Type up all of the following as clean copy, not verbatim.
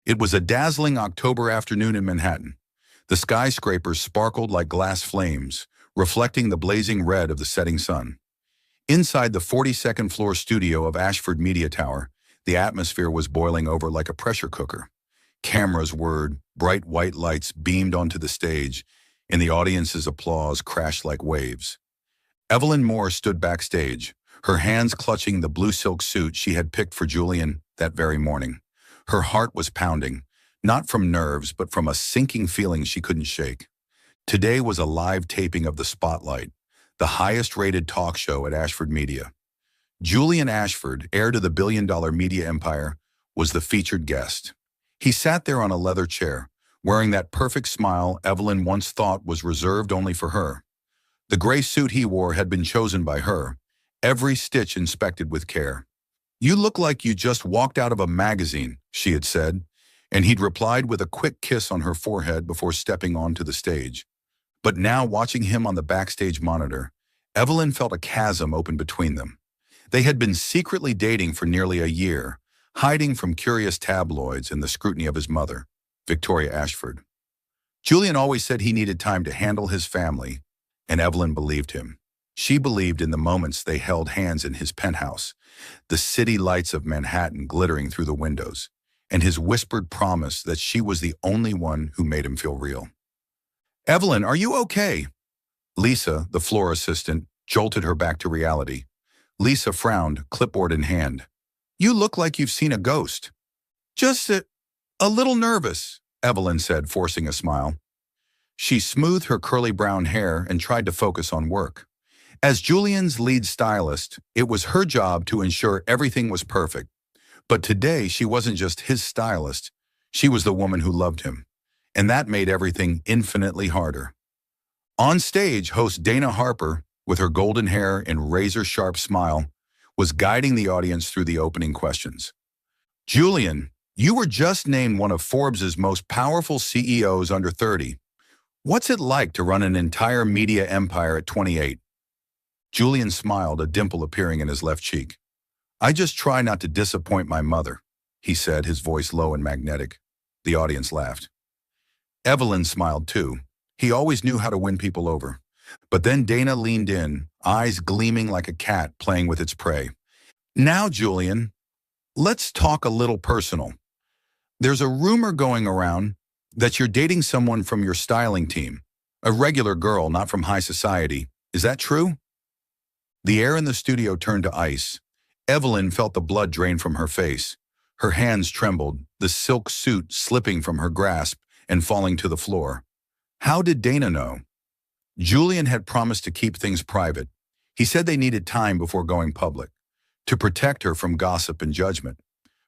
It was a dazzling October afternoon in Manhattan. The skyscrapers sparkled like glass flames, reflecting the blazing red of the setting sun. Inside the 42nd floor studio of Ashford Media Tower, the atmosphere was boiling over like a pressure cooker. Cameras whirred, bright white lights beamed onto the stage, and the audience's applause crashed like waves. Evelyn Moore stood backstage, her hands clutching the blue silk suit she had picked for Julian that very morning. Her heart was pounding, not from nerves, but from a sinking feeling she couldn't shake. Today was a live taping of The Spotlight, the highest-rated talk show at Ashford Media. Julian Ashford, heir to the billion-dollar media empire, was the featured guest. He sat there on a leather chair, wearing that perfect smile Evelyn once thought was reserved only for her. The gray suit he wore had been chosen by her, every stitch inspected with care. "You look like you just walked out of a magazine," she had said, and he'd replied with a quick kiss on her forehead before stepping onto the stage. But now, watching him on the backstage monitor, Evelyn felt a chasm open between them. They had been secretly dating for nearly a year, hiding from curious tabloids and the scrutiny of his mother, Victoria Ashford. Julian always said he needed time to handle his family, and Evelyn believed him. She believed in the moments they held hands in his penthouse, the city lights of Manhattan glittering through the windows, and his whispered promise that she was the only one who made him feel real. "Evelyn, are you okay?" Lisa, the floor assistant, jolted her back to reality. Lisa frowned, clipboard in hand. "You look like you've seen a ghost." "Just a little nervous," Evelyn said, forcing a smile. She smoothed her curly brown hair and tried to focus on work. As Julian's lead stylist, it was her job to ensure everything was perfect. But today, she wasn't just his stylist. She was the woman who loved him. And that made everything infinitely harder. On stage, host Dana Harper, with her golden hair and razor-sharp smile, was guiding the audience through the opening questions. "Julian, you were just named one of Forbes' most powerful CEOs under 30. What's it like to run an entire media empire at 28? Julian smiled, a dimple appearing in his left cheek. "I just try not to disappoint my mother," he said, his voice low and magnetic. The audience laughed. Evelyn smiled too. He always knew how to win people over. But then Dana leaned in, eyes gleaming like a cat playing with its prey. "Now, Julian, let's talk a little personal. There's a rumor going around that you're dating someone from your styling team, a regular girl, not from high society. Is that true?" The air in the studio turned to ice. Evelyn felt the blood drain from her face. Her hands trembled, the silk suit slipping from her grasp and falling to the floor. How did Dana know? Julian had promised to keep things private. He said they needed time before going public, to protect her from gossip and judgment.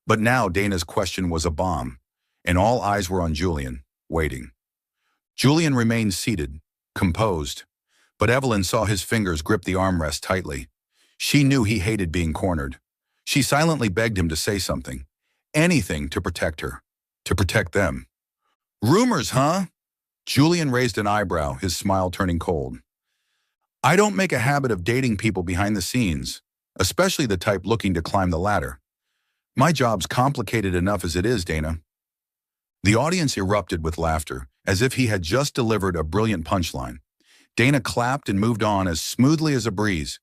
But now Dana's question was a bomb, and all eyes were on Julian, waiting. Julian remained seated, composed, but Evelyn saw his fingers grip the armrest tightly. She knew he hated being cornered. She silently begged him to say something, anything to protect her, to protect them. "Rumors, huh?" Julian raised an eyebrow, his smile turning cold. "I don't make a habit of dating people behind the scenes, especially the type looking to climb the ladder. My job's complicated enough as it is, Dana." The audience erupted with laughter, as if he had just delivered a brilliant punchline. Dana clapped and moved on as smoothly as a breeze.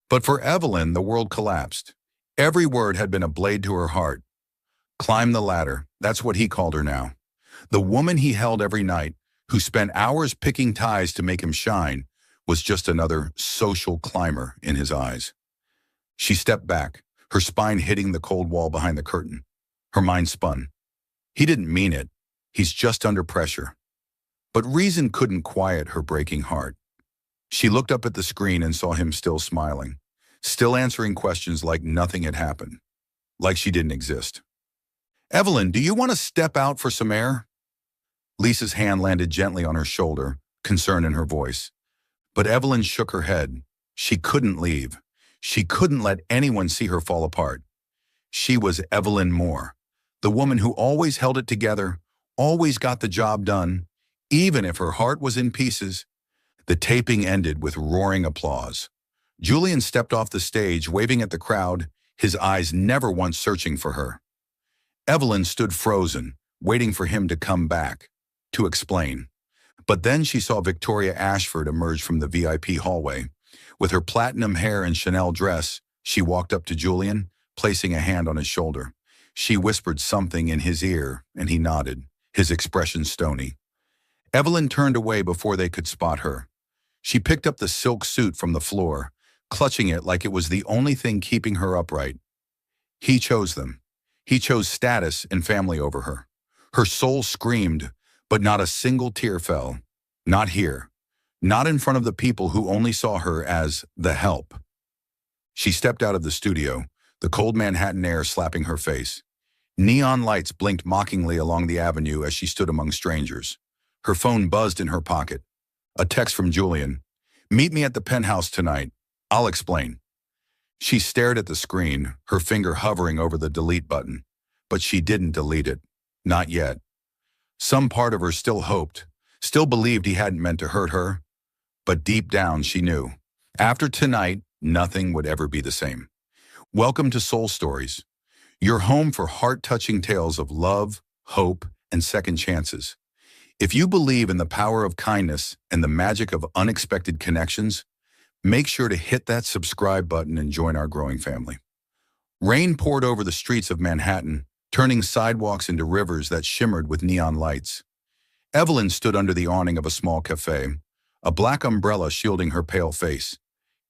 But for Evelyn, the world collapsed. Every word had been a blade to her heart. Climb the ladder, that's what he called her now. The woman he held every night, who spent hours picking ties to make him shine, was just another social climber in his eyes. She stepped back, her spine hitting the cold wall behind the curtain. Her mind spun. He didn't mean it. He's just under pressure. But reason couldn't quiet her breaking heart. She looked up at the screen and saw him still smiling, still answering questions like nothing had happened, like she didn't exist. "Evelyn, do you want to step out for some air?" Lisa's hand landed gently on her shoulder, concern in her voice. But Evelyn shook her head. She couldn't leave. She couldn't let anyone see her fall apart. She was Evelyn Moore, the woman who always held it together, always got the job done, even if her heart was in pieces. The taping ended with roaring applause. Julian stepped off the stage, waving at the crowd, his eyes never once searching for her. Evelyn stood frozen, waiting for him to come back, to explain. But then she saw Victoria Ashford emerge from the VIP hallway. With her platinum hair and Chanel dress, she walked up to Julian, placing a hand on his shoulder. She whispered something in his ear, and he nodded, his expression stony. Evelyn turned away before they could spot her. She picked up the silk suit from the floor, clutching it like it was the only thing keeping her upright. He chose them. He chose status and family over her. Her soul screamed, but not a single tear fell. Not here. Not in front of the people who only saw her as the help. She stepped out of the studio, the cold Manhattan air slapping her face. Neon lights blinked mockingly along the avenue as she stood among strangers. Her phone buzzed in her pocket. A text from Julian. "Meet me at the penthouse tonight. I'll explain." She stared at the screen, her finger hovering over the delete button. But she didn't delete it. Not yet. Some part of her still hoped, still believed he hadn't meant to hurt her. But deep down she knew. After tonight, nothing would ever be the same. Welcome to Soul Stories, your home for heart-touching tales of love, hope, and second chances. If you believe in the power of kindness and the magic of unexpected connections, make sure to hit that subscribe button and join our growing family. Rain poured over the streets of Manhattan, turning sidewalks into rivers that shimmered with neon lights. Evelyn stood under the awning of a small cafe, a black umbrella shielding her pale face.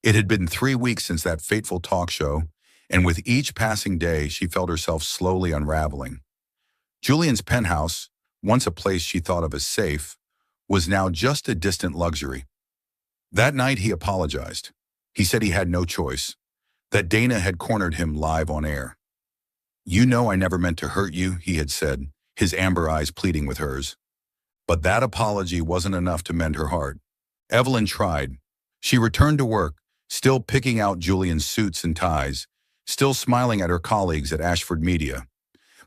It had been 3 weeks since that fateful talk show, and with each passing day, she felt herself slowly unraveling. Julian's penthouse, once a place she thought of as safe, was now just a distant luxury. That night he apologized. He said he had no choice, that Dana had cornered him live on air. "You know I never meant to hurt you," he had said, his amber eyes pleading with hers. But that apology wasn't enough to mend her heart. Evelyn tried. She returned to work, still picking out Julian's suits and ties, still smiling at her colleagues at Ashford Media.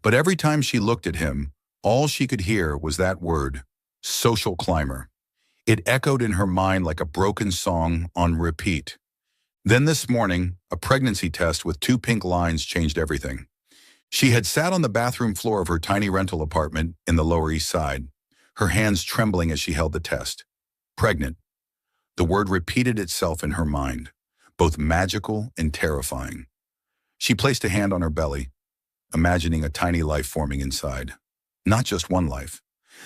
But every time she looked at him, all she could hear was that word, social climber. It echoed in her mind like a broken song on repeat. Then this morning, a pregnancy test with 2 pink lines changed everything. She had sat on the bathroom floor of her tiny rental apartment in the Lower East Side, her hands trembling as she held the test. Pregnant. The word repeated itself in her mind, both magical and terrifying. She placed a hand on her belly, imagining a tiny life forming inside. Not just one life.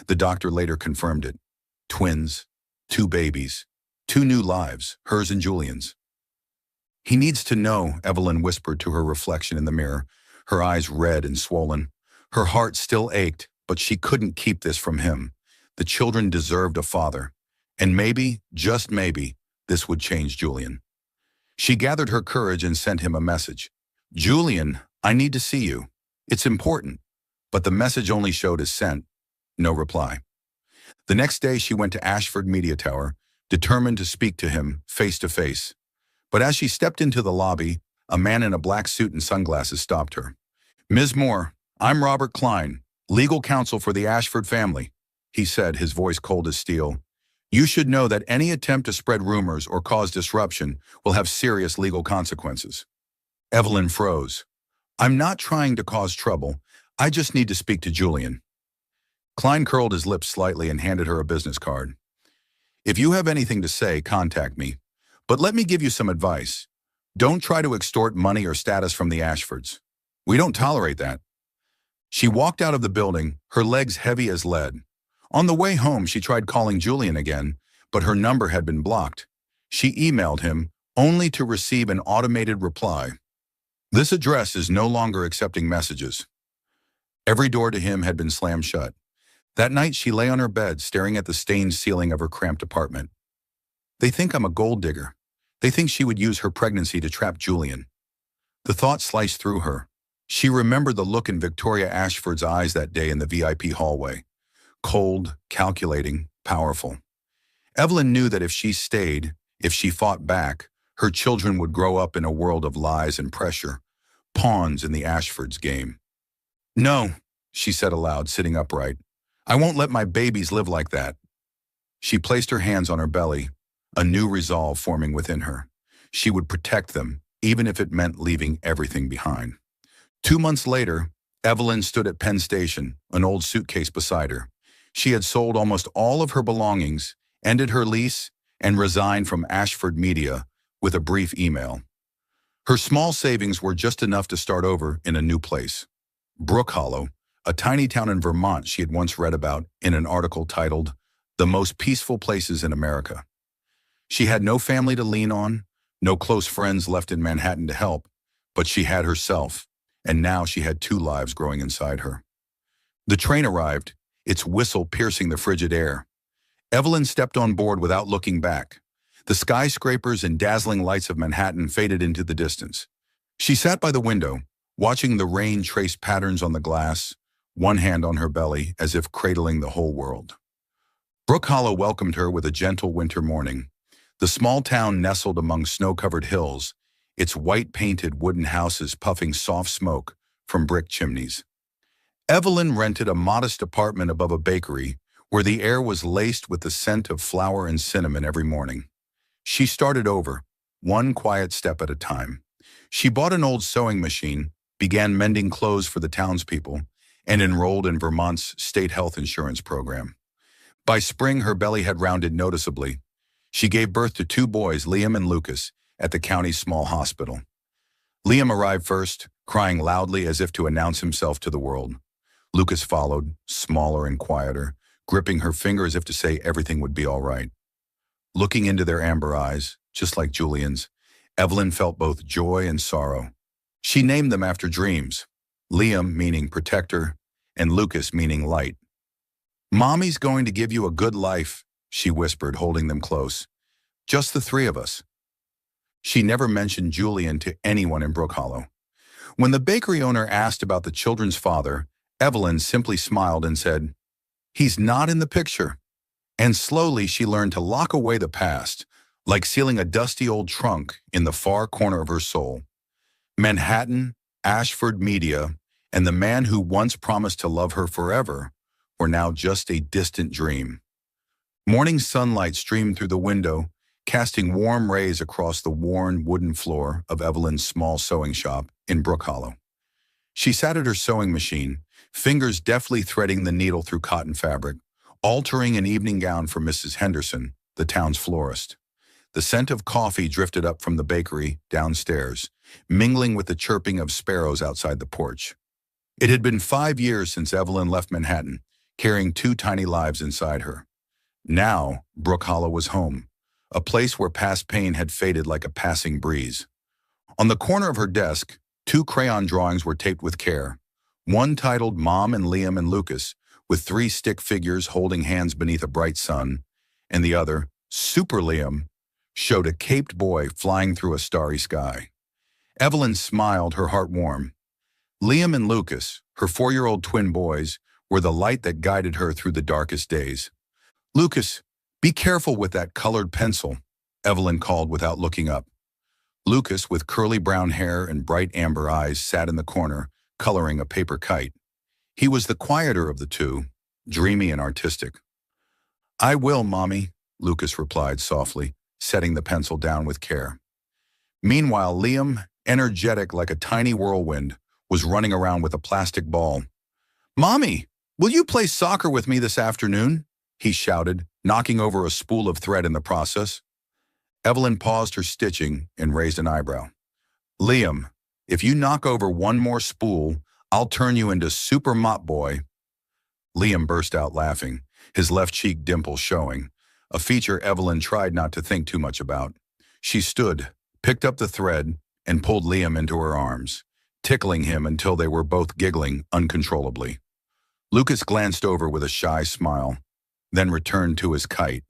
The doctor later confirmed it. Twins, 2 babies, 2 new lives, hers and Julian's. "He needs to know," Evelyn whispered to her reflection in the mirror, her eyes red and swollen. Her heart still ached, but she couldn't keep this from him. The children deserved a father. And maybe, just maybe, this would change Julian. She gathered her courage and sent him a message. "Julian, I need to see you. It's important." But the message only showed as sent. No reply. The next day she went to Ashford Media Tower, determined to speak to him face to face. But as she stepped into the lobby, a man in a black suit and sunglasses stopped her. "Ms. Moore, I'm Robert Klein, legal counsel for the Ashford family," he said, his voice cold as steel. "You should know that any attempt to spread rumors or cause disruption will have serious legal consequences." Evelyn froze. "I'm not trying to cause trouble. I just need to speak to Julian." Klein curled his lips slightly and handed her a business card. "If you have anything to say, contact me. But let me give you some advice. Don't try to extort money or status from the Ashfords. We don't tolerate that." She walked out of the building, her legs heavy as lead. On the way home, she tried calling Julian again, but her number had been blocked. She emailed him, only to receive an automated reply. "This address is no longer accepting messages." Every door to him had been slammed shut. That night, she lay on her bed, staring at the stained ceiling of her cramped apartment. "They think I'm a gold digger. They think she would use her pregnancy to trap Julian." The thought sliced through her. She remembered the look in Victoria Ashford's eyes that day in the VIP hallway. Cold, calculating, powerful. Evelyn knew that if she stayed, if she fought back, her children would grow up in a world of lies and pressure, pawns in the Ashfords' game. "No," she said aloud, sitting upright. "I won't let my babies live like that." She placed her hands on her belly, a new resolve forming within her. She would protect them, even if it meant leaving everything behind. 2 months later, Evelyn stood at Penn Station, an old suitcase beside her. She had sold almost all of her belongings, ended her lease, and resigned from Ashford Media with a brief email. Her small savings were just enough to start over in a new place. Brook Hollow, a tiny town in Vermont she had once read about in an article titled, "The Most Peaceful Places in America." She had no family to lean on, no close friends left in Manhattan to help, but she had herself, and now she had two lives growing inside her. The train arrived, its whistle piercing the frigid air. Evelyn stepped on board without looking back. The skyscrapers and dazzling lights of Manhattan faded into the distance. She sat by the window, watching the rain trace patterns on the glass, one hand on her belly as if cradling the whole world. Brook Hollow welcomed her with a gentle winter morning. The small town nestled among snow-covered hills, its white-painted wooden houses puffing soft smoke from brick chimneys. Evelyn rented a modest apartment above a bakery where the air was laced with the scent of flour and cinnamon every morning. She started over, one quiet step at a time. She bought an old sewing machine, began mending clothes for the townspeople, and enrolled in Vermont's state health insurance program. By spring, her belly had rounded noticeably. She gave birth to two boys, Liam and Lucas, at the county's small hospital. Liam arrived first, crying loudly as if to announce himself to the world. Lucas followed, smaller and quieter, gripping her finger as if to say everything would be all right. Looking into their amber eyes, just like Julian's, Evelyn felt both joy and sorrow. She named them after dreams, Liam meaning protector, and Lucas meaning light. "Mommy's going to give you a good life," she whispered, holding them close. "Just the three of us." She never mentioned Julian to anyone in Brook Hollow. When the bakery owner asked about the children's father, Evelyn simply smiled and said, "He's not in the picture." And slowly she learned to lock away the past, like sealing a dusty old trunk in the far corner of her soul. Manhattan, Ashford Media, and the man who once promised to love her forever were now just a distant dream. Morning sunlight streamed through the window, casting warm rays across the worn wooden floor of Evelyn's small sewing shop in Brook Hollow. She sat at her sewing machine, fingers deftly threading the needle through cotton fabric, altering an evening gown for Mrs. Henderson, the town's florist. The scent of coffee drifted up from the bakery downstairs, mingling with the chirping of sparrows outside the porch. It had been 5 years since Evelyn left Manhattan, carrying two tiny lives inside her. Now, Brook Hollow was home, a place where past pain had faded like a passing breeze. On the corner of her desk, two crayon drawings were taped with care, one titled Mom and Liam and Lucas, with 3 stick figures holding hands beneath a bright sun, and the other, Super Liam, showed a caped boy flying through a starry sky. Evelyn smiled, her heart warm. Liam and Lucas, her 4-year-old twin boys, were the light that guided her through the darkest days. "Lucas, be careful with that colored pencil," Evelyn called without looking up. Lucas, with curly brown hair and bright amber eyes, sat in the corner, coloring a paper kite. He was the quieter of the two, dreamy and artistic. "I will, Mommy," Lucas replied softly, setting the pencil down with care. Meanwhile, Liam, energetic like a tiny whirlwind, was running around with a plastic ball. "Mommy, will you play soccer with me this afternoon?" he shouted, knocking over a spool of thread in the process. Evelyn paused her stitching and raised an eyebrow. "Liam, if you knock over one more spool, I'll turn you into Super Mop Boy." Liam burst out laughing, his left cheek dimple showing, a feature Evelyn tried not to think too much about. She stood, picked up the thread, and pulled Liam into her arms, tickling him until they were both giggling uncontrollably. Lucas glanced over with a shy smile, then returned to his kite.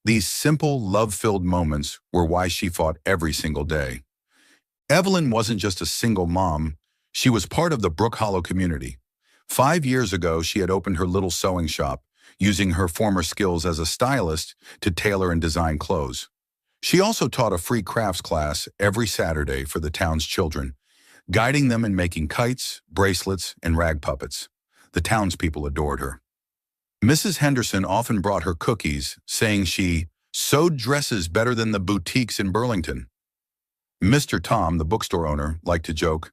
These simple, love-filled moments were why she fought every single day. Evelyn wasn't just a single mom, she was part of the Brook Hollow community. 5 years ago, she had opened her little sewing shop, using her former skills as a stylist to tailor and design clothes. She also taught a free crafts class every Saturday for the town's children, guiding them in making kites, bracelets, and rag puppets. The townspeople adored her. Mrs. Henderson often brought her cookies, saying she sewed dresses better than the boutiques in Burlington. Mr. Tom, the bookstore owner, liked to joke,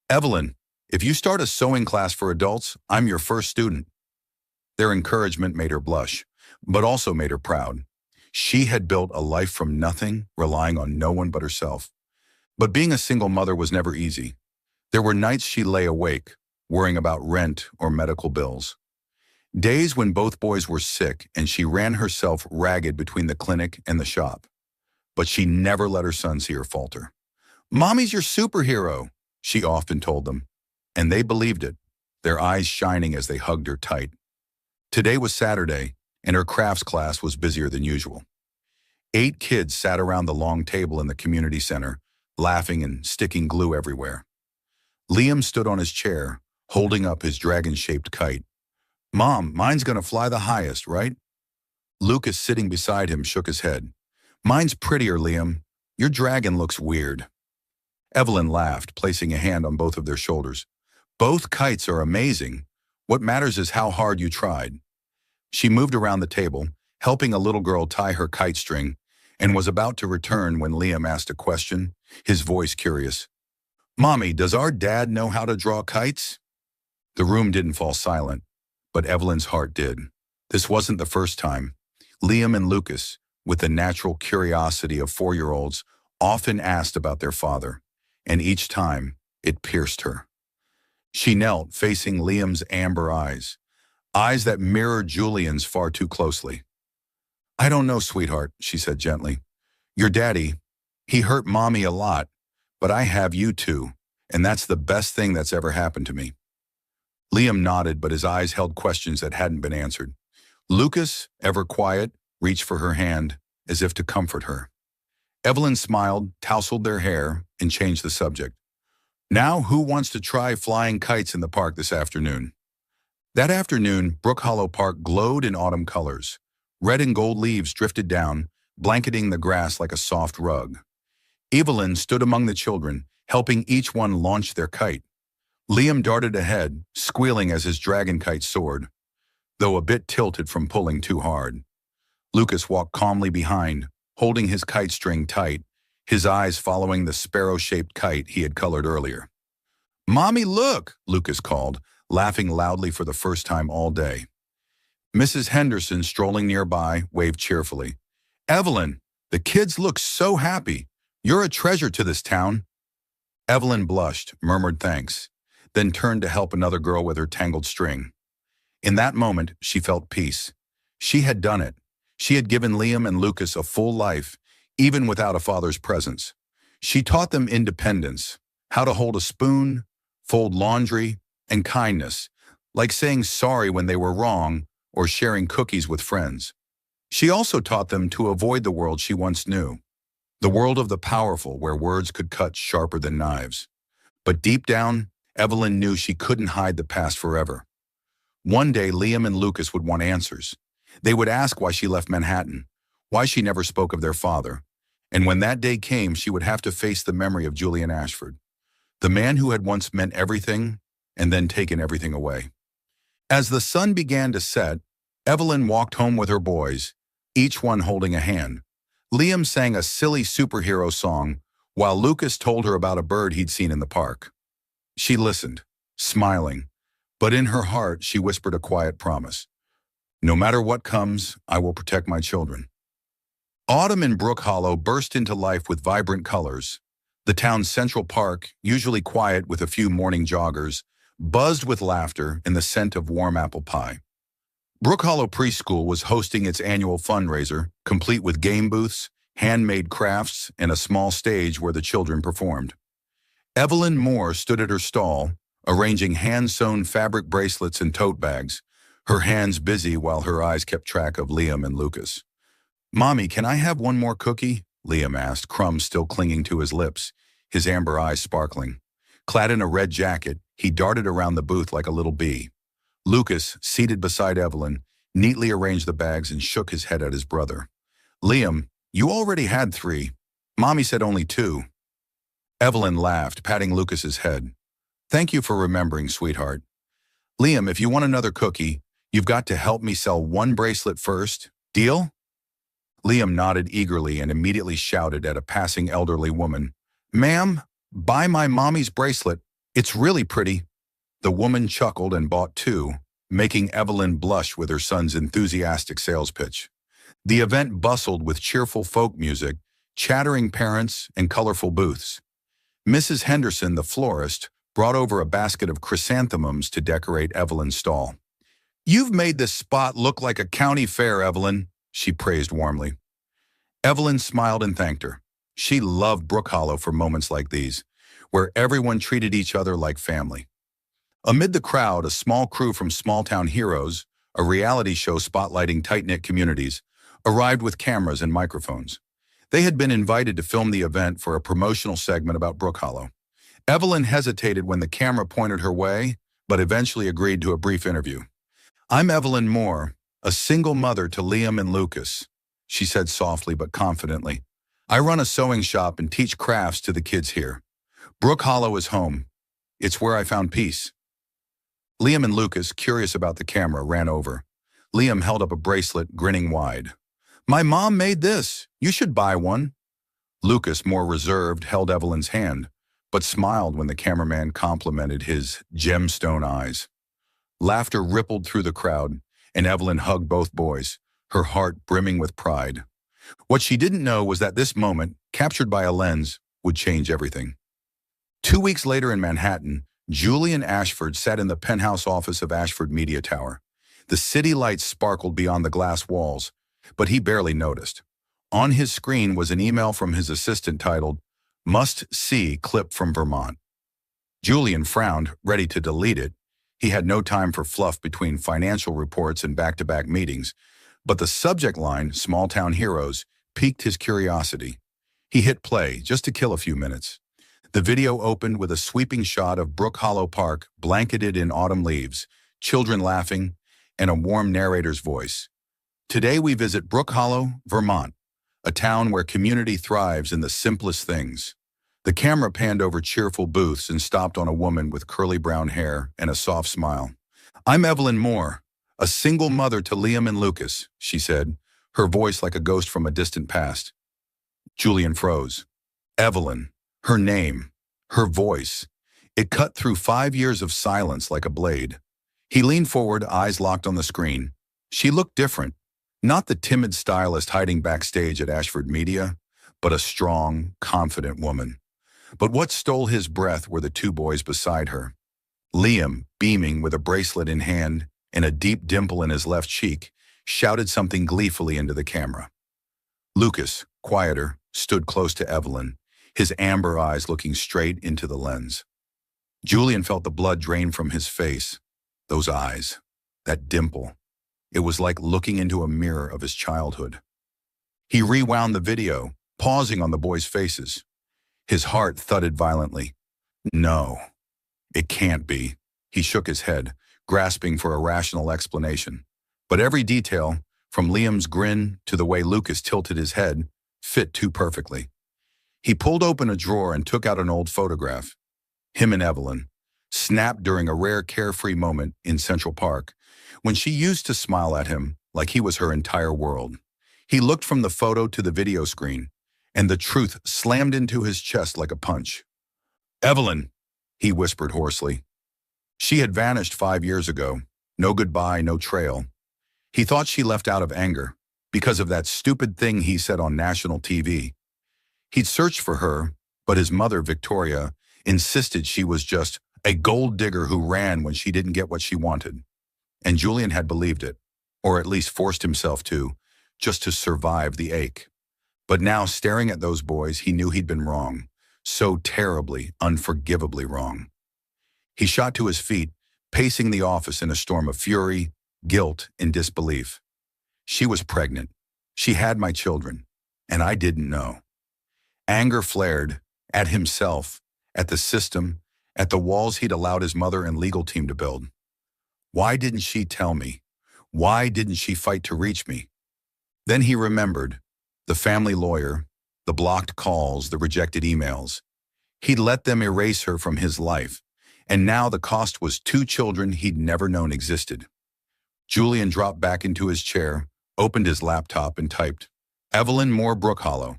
"Evelyn, If you start a sewing class for adults, I'm your first student." Their encouragement made her blush, but also made her proud. She had built a life from nothing, relying on no one but herself. But being a single mother was never easy. There were nights she lay awake, worrying about rent or medical bills. Days when both boys were sick and she ran herself ragged between the clinic and the shop. But she never let her sons see her falter. "Mommy's your superhero," she often told them. And they believed it, their eyes shining as they hugged her tight. Today was Saturday, and her crafts class was busier than usual. 8 kids sat around the long table in the community center, laughing and sticking glue everywhere. Liam stood on his chair, holding up his dragon-shaped kite. "Mom, mine's gonna fly the highest, right?" Lucas, sitting beside him, shook his head. "Mine's prettier, Liam. Your dragon looks weird." Evelyn laughed, placing a hand on both of their shoulders. "Both kites are amazing. What matters is how hard you tried." She moved around the table, helping a little girl tie her kite string, and was about to return when Liam asked a question, his voice curious. "Mommy, does our dad know how to draw kites?" The room didn't fall silent, but Evelyn's heart did. This wasn't the first time. Liam and Lucas, with the natural curiosity of 4-year-olds, often asked about their father, and each time it pierced her. She knelt, facing Liam's amber eyes that mirrored Julian's far too closely. "I don't know, sweetheart," she said gently. "Your daddy, he hurt Mommy a lot, but I have you too, and that's the best thing that's ever happened to me." Liam nodded, but his eyes held questions that hadn't been answered. Lucas, ever quiet, reached for her hand, as if to comfort her. Evelyn smiled, tousled their hair, and changed the subject. "Now, who wants to try flying kites in the park this afternoon?" That afternoon, Brook Hollow Park glowed in autumn colors. Red and gold leaves drifted down, blanketing the grass like a soft rug. Evelyn stood among the children, helping each one launch their kite. Liam darted ahead, squealing as his dragon kite soared, though a bit tilted from pulling too hard. Lucas walked calmly behind, holding his kite string tight, his eyes following the sparrow-shaped kite he had colored earlier. "Mommy, look!" Lucas called, laughing loudly for the first time all day. Mrs. Henderson, strolling nearby, waved cheerfully. "Evelyn, the kids look so happy. You're a treasure to this town." Evelyn blushed, murmured thanks, then turned to help another girl with her tangled string. In that moment, she felt peace. She had done it. She had given Liam and Lucas a full life, even without a father's presence. She taught them independence, how to hold a spoon, fold laundry, and kindness, like saying sorry when they were wrong or sharing cookies with friends. She also taught them to avoid the world she once knew, the world of the powerful where words could cut sharper than knives. But deep down, Evelyn knew she couldn't hide the past forever. One day, Liam and Lucas would want answers. They would ask why she left Manhattan, why she never spoke of their father. And when that day came, she would have to face the memory of Julian Ashford, the man who had once meant everything and then taken everything away. As the sun began to set, Evelyn walked home with her boys, each one holding a hand. Liam sang a silly superhero song, while Lucas told her about a bird he'd seen in the park. She listened, smiling, but in her heart she whispered a quiet promise. "No matter what comes, I will protect my children." Autumn in Brook Hollow burst into life with vibrant colors. The town's central park, usually quiet with a few morning joggers, buzzed with laughter and the scent of warm apple pie. Brook Hollow Preschool was hosting its annual fundraiser, complete with game booths, handmade crafts, and a small stage where the children performed. Evelyn Moore stood at her stall, arranging hand-sewn fabric bracelets and tote bags, her hands busy while her eyes kept track of Liam and Lucas. "Mommy, can I have one more cookie?" Liam asked, crumbs still clinging to his lips, his amber eyes sparkling. Clad in a red jacket, he darted around the booth like a little bee. Lucas, seated beside Evelyn, neatly arranged the bags and shook his head at his brother. "Liam, you already had 3. Mommy said only 2. Evelyn laughed, patting Lucas's head. "Thank you for remembering, sweetheart. Liam, if you want another cookie, you've got to help me sell 1 bracelet first. Deal?" Liam nodded eagerly and immediately shouted at a passing elderly woman, "Ma'am, buy my mommy's bracelet. It's really pretty. The woman chuckled and bought two, making Evelyn blush with her son's enthusiastic sales pitch. The event bustled with cheerful folk music, chattering parents, and colorful booths. Mrs. Henderson, the florist, brought over a basket of chrysanthemums to decorate Evelyn's stall. "You've made this spot look like a county fair, Evelyn," she praised warmly. Evelyn smiled and thanked her. She loved Brook Hollow for moments like these, where everyone treated each other like family. Amid the crowd, a small crew from Small Town Heroes, a reality show spotlighting tight-knit communities, arrived with cameras and microphones. They had been invited to film the event for a promotional segment about Brook Hollow. Evelyn hesitated when the camera pointed her way, but eventually agreed to a brief interview. "I'm Evelyn Moore, a single mother to Liam and Lucas," she said softly but confidently. "I run a sewing shop and teach crafts to the kids here. Brook Hollow is home. It's where I found peace." Liam and Lucas, curious about the camera, ran over. Liam held up a bracelet, grinning wide. "My mom made this. You should buy one." Lucas, more reserved, held Evelyn's hand, but smiled when the cameraman complimented his gemstone eyes. Laughter rippled through the crowd, and Evelyn hugged both boys, her heart brimming with pride. What she didn't know was that this moment, captured by a lens, would change everything. 2 weeks later in Manhattan, Julian Ashford sat in the penthouse office of Ashford Media Tower. The city lights sparkled beyond the glass walls, but he barely noticed. On his screen was an email from his assistant titled, "Must See Clip from Vermont." Julian frowned, ready to delete it. He had no time for fluff between financial reports and back-to-back meetings, but the subject line, "Small Town Heroes," piqued his curiosity. He hit play, just to kill a few minutes. The video opened with a sweeping shot of Brook Hollow Park blanketed in autumn leaves, children laughing, and a warm narrator's voice. "Today we visit Brook Hollow, Vermont, a town where community thrives in the simplest things." The camera panned over cheerful booths and stopped on a woman with curly brown hair and a soft smile. "I'm Evelyn Moore, a single mother to Liam and Lucas," she said, her voice like a ghost from a distant past. Julian froze. Evelyn. Her name, her voice. It cut through 5 years of silence like a blade. He leaned forward, eyes locked on the screen. She looked different. Not the timid stylist hiding backstage at Ashford Media, but a strong, confident woman. But what stole his breath were the two boys beside her. Liam, beaming with a bracelet in hand and a deep dimple in his left cheek, shouted something gleefully into the camera. Lucas, quieter, stood close to Evelyn, his amber eyes looking straight into the lens. Julian felt the blood drain from his face. Those eyes, that dimple. It was like looking into a mirror of his childhood. He rewound the video, pausing on the boys' faces. His heart thudded violently. No, it can't be. He shook his head, grasping for a rational explanation. But every detail, from Liam's grin to the way Lucas tilted his head, fit too perfectly. He pulled open a drawer and took out an old photograph. Him and Evelyn, snapped during a rare carefree moment in Central Park, when she used to smile at him like he was her entire world. He looked from the photo to the video screen, and the truth slammed into his chest like a punch. "Evelyn," he whispered hoarsely. She had vanished 5 years ago. No goodbye, no trail. He thought she left out of anger, because of that stupid thing he said on national TV. He'd searched for her, but his mother, Victoria, insisted she was just a gold digger who ran when she didn't get what she wanted. And Julian had believed it, or at least forced himself to, just to survive the ache. But now, staring at those boys, he knew he'd been wrong, so terribly, unforgivably wrong. He shot to his feet, pacing the office in a storm of fury, guilt, and disbelief. She was pregnant. She had my children, and I didn't know. Anger flared, at himself, at the system, at the walls he'd allowed his mother and legal team to build. Why didn't she tell me? Why didn't she fight to reach me? Then he remembered, the family lawyer, the blocked calls, the rejected emails. He'd let them erase her from his life, and now the cost was 2 children he'd never known existed. Julian dropped back into his chair, opened his laptop, and typed, "Evelyn Moore, Brook Hollow."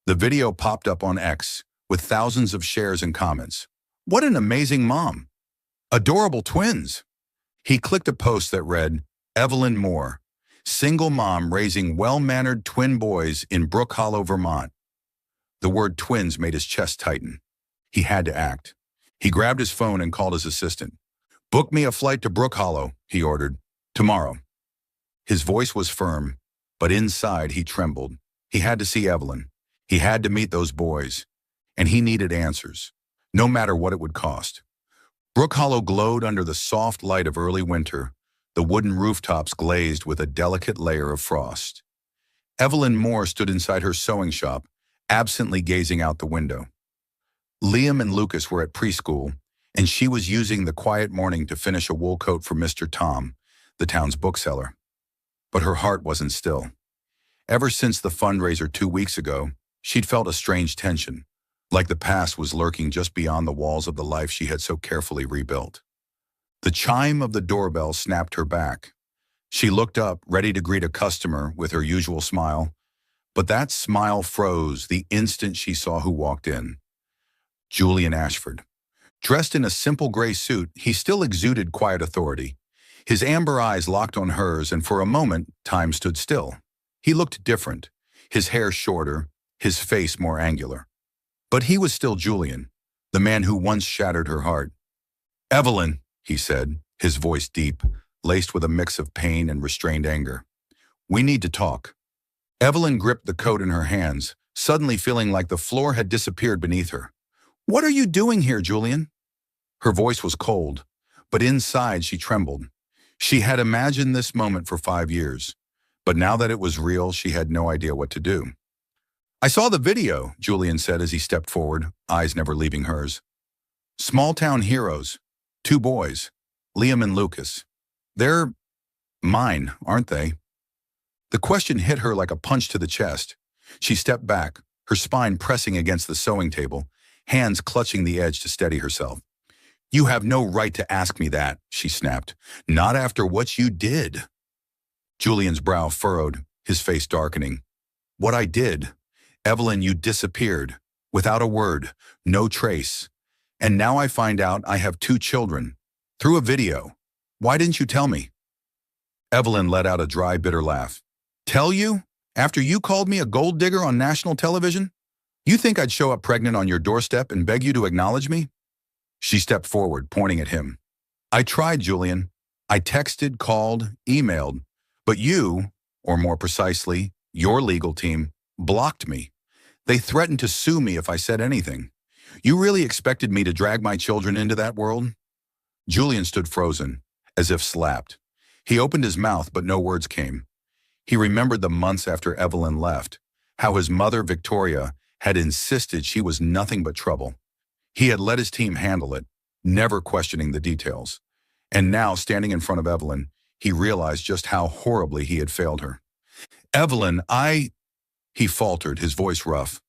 The video popped up on X, with thousands of shares and comments. "What an amazing mom!" Adorable twins. He clicked a post that read, Evelyn Moore, single mom raising well-mannered twin boys in Brook Hollow, Vermont. The word twins made his chest tighten. He had to act. He grabbed his phone and called his assistant. Book me a flight to Brook Hollow, he ordered. Tomorrow. His voice was firm, but inside he trembled. He had to see Evelyn. He had to meet those boys. And he needed answers, no matter what it would cost. Brook Hollow glowed under the soft light of early winter, the wooden rooftops glazed with a delicate layer of frost. Evelyn Moore stood inside her sewing shop, absently gazing out the window. Liam and Lucas were at preschool, and she was using the quiet morning to finish a wool coat for Mr. Tom, the town's bookseller. But her heart wasn't still. Ever since the fundraiser 2 weeks ago, she'd felt a strange tension, like the past was lurking just beyond the walls of the life she had so carefully rebuilt. The chime of the doorbell snapped her back. She looked up, ready to greet a customer with her usual smile, but that smile froze the instant she saw who walked in. Julian Ashford. Dressed in a simple gray suit, he still exuded quiet authority. His amber eyes locked on hers, and for a moment, time stood still. He looked different, his hair shorter, his face more angular. But he was still Julian, the man who once shattered her heart. Evelyn, he said, his voice deep, laced with a mix of pain and restrained anger. We need to talk. Evelyn gripped the coat in her hands, suddenly feeling like the floor had disappeared beneath her. What are you doing here, Julian? Her voice was cold, but inside she trembled. She had imagined this moment for 5 years, but now that it was real, she had no idea what to do. I saw the video, Julian said as he stepped forward, eyes never leaving hers. Small-town heroes, 2 boys, Liam and Lucas. They're mine, aren't they? The question hit her like a punch to the chest. She stepped back, her spine pressing against the sewing table, hands clutching the edge to steady herself. You have no right to ask me that, she snapped. Not after what you did. Julian's brow furrowed, his face darkening. What I did? Evelyn, you disappeared. Without a word, no trace. And now I find out I have 2 children. Through a video. Why didn't you tell me? Evelyn let out a dry, bitter laugh. Tell you? After you called me a gold digger on national television? You think I'd show up pregnant on your doorstep and beg you to acknowledge me? She stepped forward, pointing at him. I tried, Julian. I texted, called, emailed. But you, or more precisely, your legal team, blocked me. They threatened to sue me if I said anything. You really expected me to drag my children into that world? Julian stood frozen, as if slapped. He opened his mouth, but no words came. He remembered the months after Evelyn left, how his mother, Victoria, had insisted she was nothing but trouble. He had let his team handle it, never questioning the details. And now, standing in front of Evelyn, he realized just how horribly he had failed her. Evelyn, he faltered, his voice rough.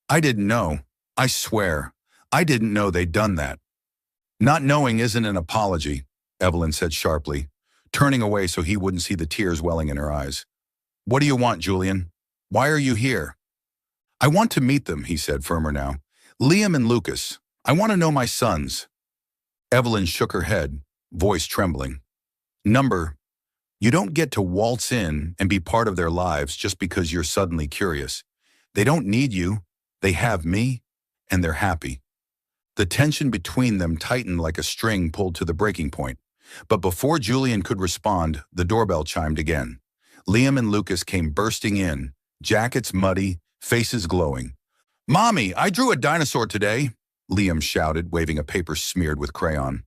I didn't know. I swear. I didn't know they'd done that. Not knowing isn't an apology, Evelyn said sharply, turning away so he wouldn't see the tears welling in her eyes. What do you want, Julian? Why are you here? I want to meet them, he said, firmer now. Liam and Lucas. I want to know my sons. Evelyn shook her head, voice trembling. You don't get to waltz in and be part of their lives just because you're suddenly curious. They don't need you. They have me, and they're happy. The tension between them tightened like a string pulled to the breaking point. But before Julian could respond, the doorbell chimed again. Liam and Lucas came bursting in, jackets muddy, faces glowing. Mommy, I drew a dinosaur today, Liam shouted, waving a paper smeared with crayon.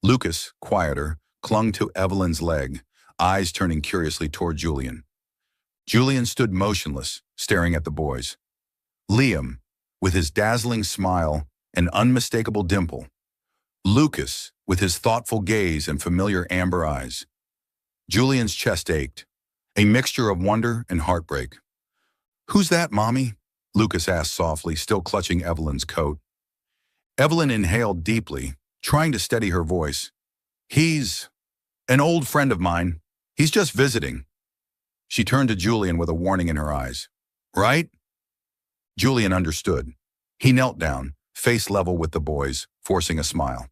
Lucas, quieter, clung to Evelyn's leg, eyes turning curiously toward Julian. Julian stood motionless, staring at the boys. Liam, with his dazzling smile and unmistakable dimple. Lucas, with his thoughtful gaze and familiar amber eyes. Julian's chest ached, a mixture of wonder and heartbreak. Who's that, Mommy? Lucas asked softly, still clutching Evelyn's coat. Evelyn inhaled deeply, trying to steady her voice. He's an old friend of mine. He's just visiting. She turned to Julian with a warning in her eyes. Right? Julian understood. He knelt down, face level with the boys, forcing a smile.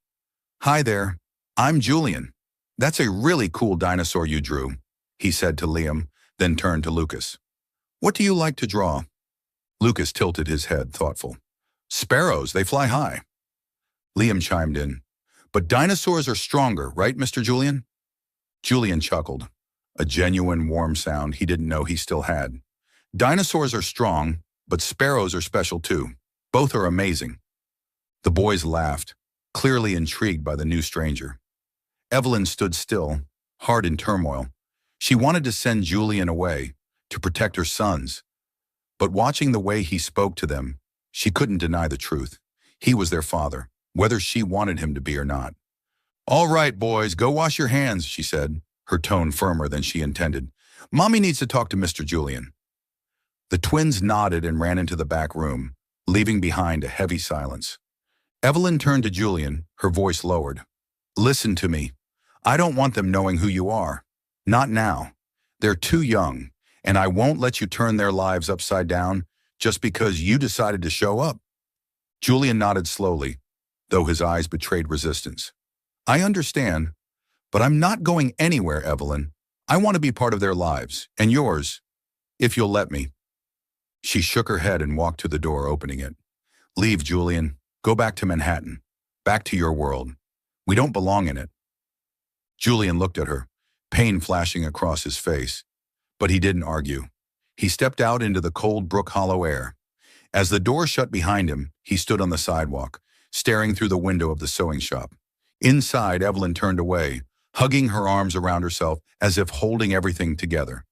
Hi there, I'm Julian. That's a really cool dinosaur you drew, he said to Liam, then turned to Lucas. What do you like to draw? Lucas tilted his head, thoughtful. Sparrows, they fly high. Liam chimed in. But dinosaurs are stronger, right, Mr. Julian? Julian chuckled, a genuine warm sound he didn't know he still had. Dinosaurs are strong, but sparrows are special too. Both are amazing. The boys laughed, clearly intrigued by the new stranger. Evelyn stood still, heart in turmoil. She wanted to send Julian away, to protect her sons. But watching the way he spoke to them, she couldn't deny the truth. He was their father, whether she wanted him to be or not. All right, boys, go wash your hands, she said, her tone firmer than she intended. Mommy needs to talk to Mr. Julian. The twins nodded and ran into the back room, leaving behind a heavy silence. Evelyn turned to Julian, her voice lowered. Listen to me. I don't want them knowing who you are. Not now. They're too young, and I won't let you turn their lives upside down just because you decided to show up. Julian nodded slowly, though his eyes betrayed resistance. I understand, but I'm not going anywhere, Evelyn. I want to be part of their lives, and yours, if you'll let me. She shook her head and walked to the door, opening it. Leave, Julian. Go back to Manhattan. Back to your world. We don't belong in it. Julian looked at her, pain flashing across his face. But he didn't argue. He stepped out into the cold Brook Hollow air. As the door shut behind him, he stood on the sidewalk, staring through the window of the sewing shop. Inside, Evelyn turned away, hugging her arms around herself as if holding everything together.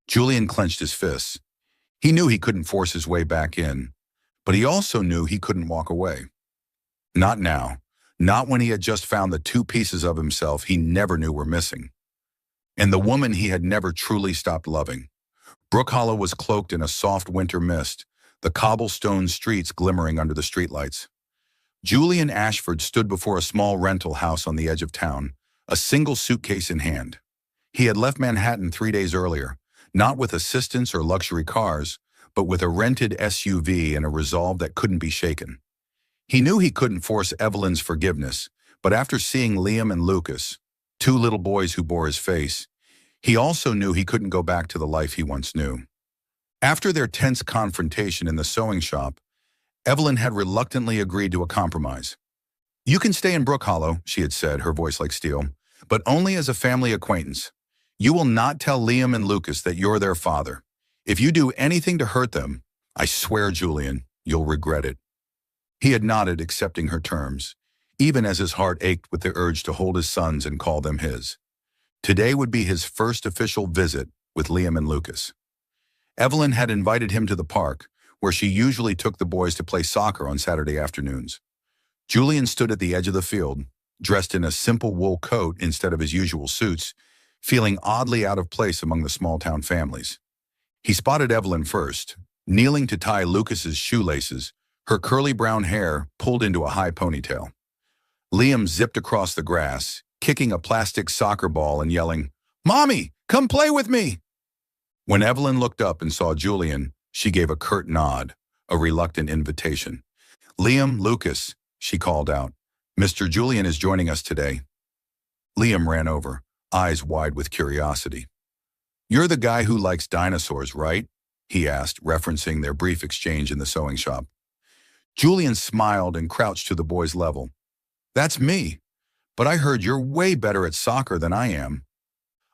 Julian clenched his fists. He knew he couldn't force his way back in, but he also knew he couldn't walk away. Not now. Not when he had just found the two pieces of himself he never knew were missing. And the woman he had never truly stopped loving. Brook Hollow was cloaked in a soft winter mist, the cobblestone streets glimmering under the streetlights. Julian Ashford stood before a small rental house on the edge of town, a single suitcase in hand. He had left Manhattan 3 days earlier, not with assistance or luxury cars, but with a rented SUV and a resolve that couldn't be shaken. He knew he couldn't force Evelyn's forgiveness, but after seeing Liam and Lucas, 2 little boys who bore his face, he also knew he couldn't go back to the life he once knew. After their tense confrontation in the sewing shop, Evelyn had reluctantly agreed to a compromise. You can stay in Brook Hollow, she had said, her voice like steel, but only as a family acquaintance. You will not tell Liam and Lucas that you're their father. If you do anything to hurt them, I swear, Julian, you'll regret it. He had nodded, accepting her terms, even as his heart ached with the urge to hold his sons and call them his. Today would be his first official visit with Liam and Lucas. Evelyn had invited him to the park, where she usually took the boys to play soccer on Saturday afternoons. Julian stood at the edge of the field, dressed in a simple wool coat instead of his usual suits, feeling oddly out of place among the small-town families. He spotted Evelyn first, kneeling to tie Lucas's shoelaces, her curly brown hair pulled into a high ponytail. Liam zipped across the grass, kicking a plastic soccer ball and yelling, "Mommy, come play with me!" When Evelyn looked up and saw Julian, she gave a curt nod, a reluctant invitation. "Liam, Lucas," she called out. "Mr. Julian is joining us today." Liam ran over, eyes wide with curiosity. "You're the guy who likes dinosaurs, right?" he asked, referencing their brief exchange in the sewing shop. Julian smiled and crouched to the boy's level. "That's me, but I heard you're way better at soccer than I am."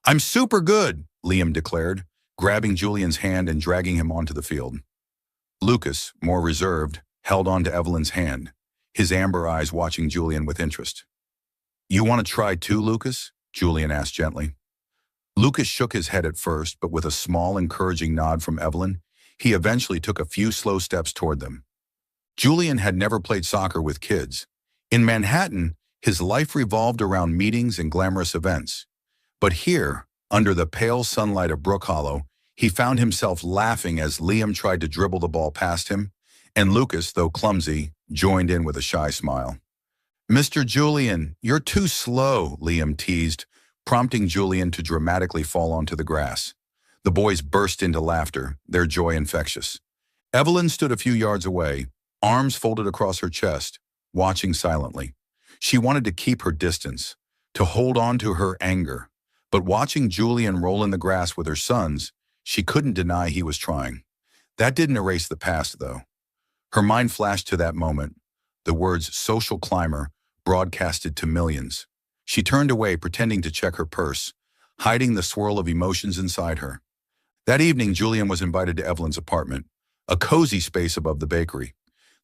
"I'm super good," Liam declared, grabbing Julian's hand and dragging him onto the field. Lucas, more reserved, held on to Evelyn's hand, his amber eyes watching Julian with interest. "You want to try too, Lucas?" Julian asked gently. Lucas shook his head at first, but with a small, encouraging nod from Evelyn, he eventually took a few slow steps toward them. Julian had never played soccer with kids. In Manhattan, his life revolved around meetings and glamorous events. But here, under the pale sunlight of Brook Hollow, he found himself laughing as Liam tried to dribble the ball past him, and Lucas, though clumsy, joined in with a shy smile. "Mr. Julian, you're too slow," Liam teased, prompting Julian to dramatically fall onto the grass. The boys burst into laughter, their joy infectious. Evelyn stood a few yards away, arms folded across her chest, watching silently. She wanted to keep her distance, to hold on to her anger. But watching Julian roll in the grass with her sons, she couldn't deny he was trying. That didn't erase the past, though. Her mind flashed to that moment, the words social climber broadcasted to millions. She turned away, pretending to check her purse, hiding the swirl of emotions inside her. That evening, Julian was invited to Evelyn's apartment, a cozy space above the bakery.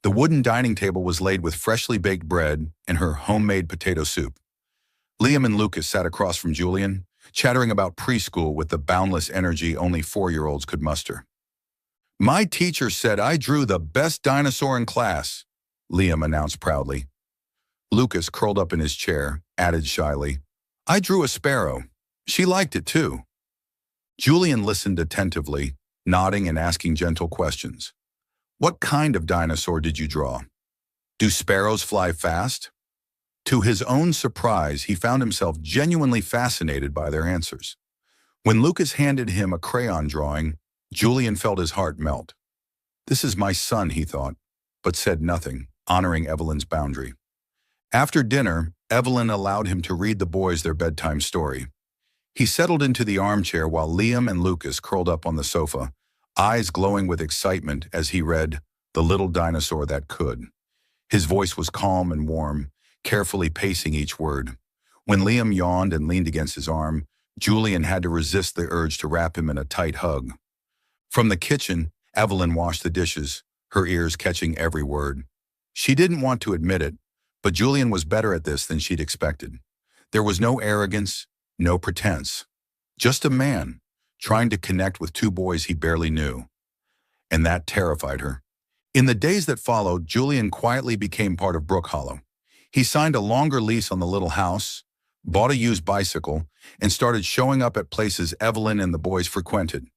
The wooden dining table was laid with freshly baked bread and her homemade potato soup. Liam and Lucas sat across from Julian, chattering about preschool with the boundless energy only 4-year-olds could muster. "My teacher said I drew the best dinosaur in class," Liam announced proudly. Lucas, curled up in his chair, added shyly, "I drew a sparrow. She liked it too." Julian listened attentively, nodding and asking gentle questions. "What kind of dinosaur did you draw? Do sparrows fly fast?" To his own surprise, he found himself genuinely fascinated by their answers. When Lucas handed him a crayon drawing, Julian felt his heart melt. "This is my son," he thought, but said nothing, honoring Evelyn's boundary. After dinner, Evelyn allowed him to read the boys their bedtime story. He settled into the armchair while Liam and Lucas curled up on the sofa, eyes glowing with excitement as he read The Little Dinosaur That Could. His voice was calm and warm, carefully pacing each word. When Liam yawned and leaned against his arm, Julian had to resist the urge to wrap him in a tight hug. From the kitchen, Evelyn washed the dishes, her ears catching every word. She didn't want to admit it, but Julian was better at this than she'd expected. There was no arrogance, no pretense. Just a man, trying to connect with two boys he barely knew. And that terrified her. In the days that followed, Julian quietly became part of Brook Hollow. He signed a longer lease on the little house, bought a used bicycle, and started showing up at places Evelyn and the boys frequented.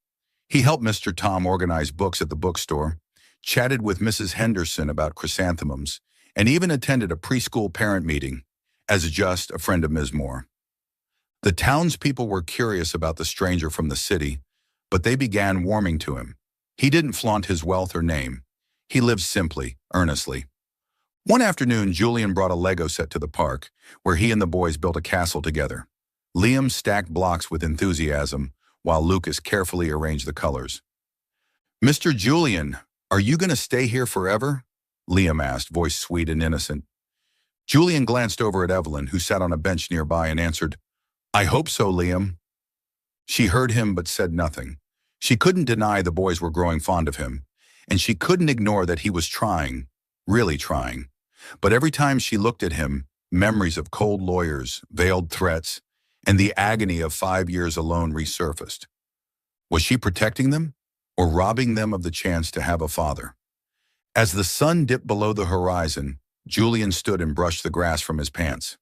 He helped Mr. Tom organize books at the bookstore, chatted with Mrs. Henderson about chrysanthemums, and even attended a preschool parent meeting as just a friend of Ms. Moore. The townspeople were curious about the stranger from the city, but they began warming to him. He didn't flaunt his wealth or name. He lived simply, earnestly. One afternoon, Julian brought a Lego set to the park, where he and the boys built a castle together. Liam stacked blocks with enthusiasm, while Lucas carefully arranged the colors. "Mr. Julian, are you going to stay here forever?" Liam asked, voice sweet and innocent. Julian glanced over at Evelyn, who sat on a bench nearby, and answered, "I hope so, Liam." She heard him but said nothing. She couldn't deny the boys were growing fond of him, and she couldn't ignore that he was trying, really trying. But every time she looked at him, memories of cold lawyers, veiled threats, and the agony of 5 years alone resurfaced. Was she protecting them, or robbing them of the chance to have a father? As the sun dipped below the horizon, Julian stood and brushed the grass from his pants.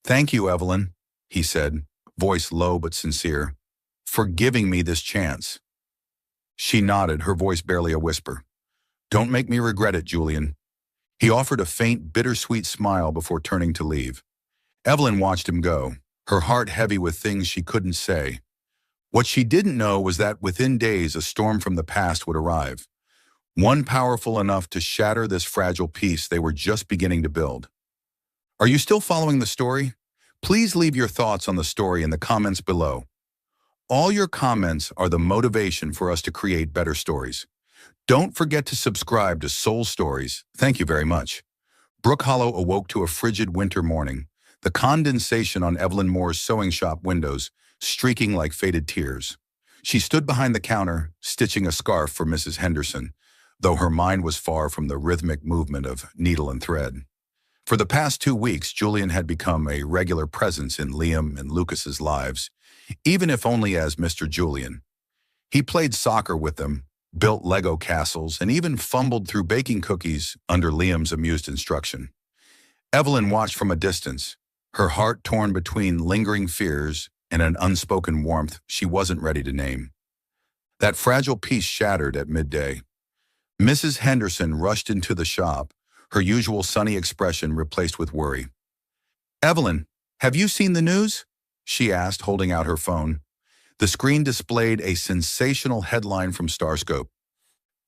"Thank you, Evelyn," he said, voice low but sincere, "for giving me this chance." She nodded, her voice barely a whisper. "Don't make me regret it, Julian." He offered a faint, bittersweet smile before turning to leave. Evelyn watched him go, her heart heavy with things she couldn't say. What she didn't know was that within days a storm from the past would arrive, one powerful enough to shatter this fragile peace they were just beginning to build. Are you still following the story? Please leave your thoughts on the story in the comments below. All your comments are the motivation for us to create better stories. Don't forget to subscribe to Soul Stories. Thank you very much. Brook Hollow awoke to a frigid winter morning, the condensation on Evelyn Moore's sewing shop windows streaking like faded tears. She stood behind the counter, stitching a scarf for Mrs. Henderson, though her mind was far from the rhythmic movement of needle and thread. For the past 2 weeks, Julian had become a regular presence in Liam and Lucas's lives, even if only as Mr. Julian. He played soccer with them, built Lego castles, and even fumbled through baking cookies under Liam's amused instruction. Evelyn watched from a distance, her heart torn between lingering fears and an unspoken warmth she wasn't ready to name. That fragile peace shattered at midday. Mrs. Henderson rushed into the shop, her usual sunny expression replaced with worry. "Evelyn, have you seen the news?" she asked, holding out her phone. The screen displayed a sensational headline from Starscope.